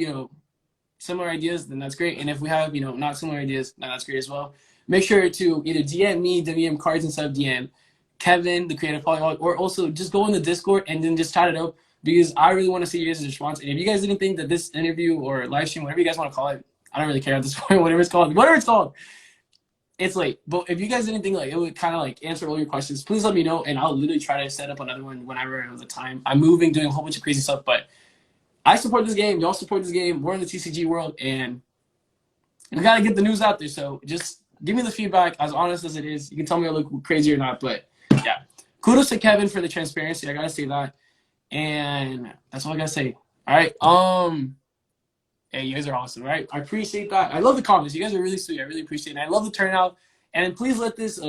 similar ideas, then that's great. And if we have, not similar ideas, then that's great as well. Make sure to either DM me, DM Cards and stuff, DM Kevin, the creator of Polywog, or also just go in the Discord and then just chat it up because I really want to see your guys' response. And if you guys didn't think that this interview or live stream, whatever you guys want to call it, I don't really care at this point, whatever it's called, it's late. But if you guys didn't think like it would kind of like answer all your questions, please let me know and I'll literally try to set up another one whenever I have the time. I'm moving, doing a whole bunch of crazy stuff, but I support this game. Y'all support this game. We're in the TCG world and we gotta get the news out there. So just give me the feedback as honest as it is. You can tell me I look crazy or not, but yeah. Kudos to Kevin for the transparency. I gotta say that. And that's all I gotta say. All right. Hey, you guys are awesome, right? I appreciate that. I love the comments. You guys are really sweet. I really appreciate it. And I love the turnout. And please let this,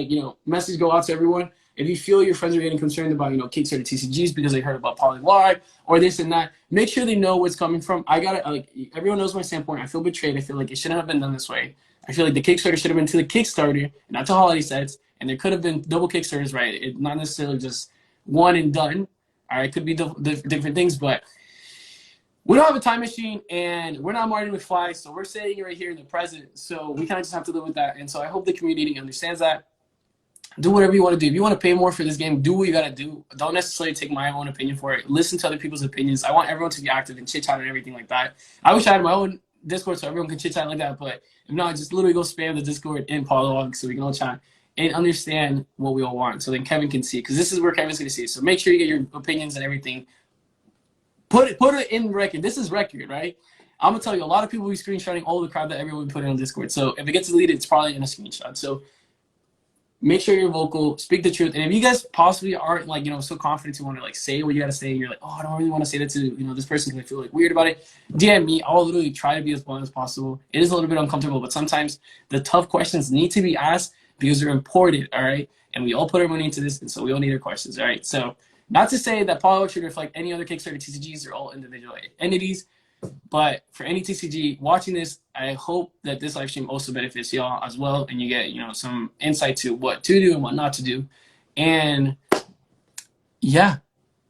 message go out to everyone. If you feel your friends are getting concerned about, Kickstarter TCGs because they heard about Polywog or this and that, make sure they know what's coming from. Everyone knows my standpoint. I feel betrayed. I feel like it shouldn't have been done this way. I feel like the Kickstarter should have been to the Kickstarter, not to holiday sets. And there could have been double Kickstarters, right? It, not necessarily just one and done. All right, it could be different things, but we don't have a time machine, and we're not Marty McFly, so we're sitting right here in the present. So we kind of just have to live with that. And so I hope the community understands that. Do whatever you want to do. If you want to pay more for this game, do what you got to do. Don't necessarily take my own opinion for it. Listen to other people's opinions. I want everyone to be active and chit-chat and everything like that. I wish I had my own Discord so everyone can chit-chat like that, but if not, just literally go spam the Discord in Polywog so we can all chat and understand what we all want so then Kevin can see, because this is where Kevin's going to see it. So make sure you get your opinions and everything. Put it in record. This is record, right? I'm gonna tell you, a lot of people be screenshotting all the crap that everyone put in on Discord. So if it gets deleted, it's probably in a screenshot. So make sure you're vocal, speak the truth. And if you guys possibly aren't so confident to want to say what you gotta say, you're like, oh, I don't really want to say that to this person's gonna feel weird about it. DM me. I'll literally try to be as blunt as possible. It is a little bit uncomfortable, but sometimes the tough questions need to be asked because they're important. All right, and we all put our money into this, and so we all need our questions. All right, so. Not to say that Polywog should reflect any other Kickstarter TCGs. They're all individual entities. But for any TCG watching this, I hope that this live stream also benefits y'all as well. And you get, some insight to what to do and what not to do. And yeah,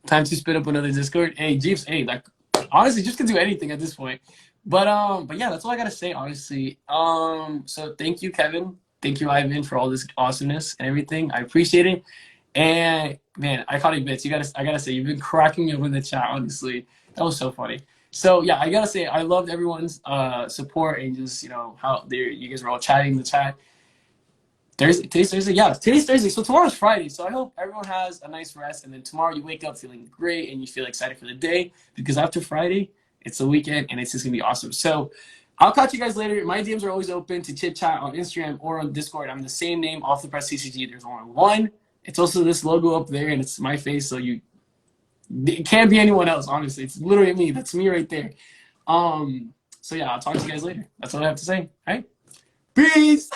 time to spit up another Discord. Hey, Jeeps, honestly, just can do anything at this point. But yeah, that's all I got to say, honestly. So thank you, Kevin. Thank you, Ivan, for all this awesomeness and everything. I appreciate it. And man, iconic bits. I gotta say, you've been cracking me up in the chat. Honestly, that was so funny. So yeah, I gotta say I loved everyone's support and just how you guys were all chatting in the chat. Today's Thursday, yeah, today's Thursday. So tomorrow's Friday. So I hope everyone has a nice rest, and then tomorrow you wake up feeling great and you feel excited for the day because after Friday it's the weekend and it's just gonna be awesome. So I'll catch you guys later. My DMs are always open to chit chat on Instagram or on Discord. I'm the same name, Off the Press TCG. There's only one. It's also this logo up there, and it's my face. So it can't be anyone else. Honestly, it's literally me. That's me right there. So yeah, I'll talk to you guys later. That's all I have to say. All right, peace.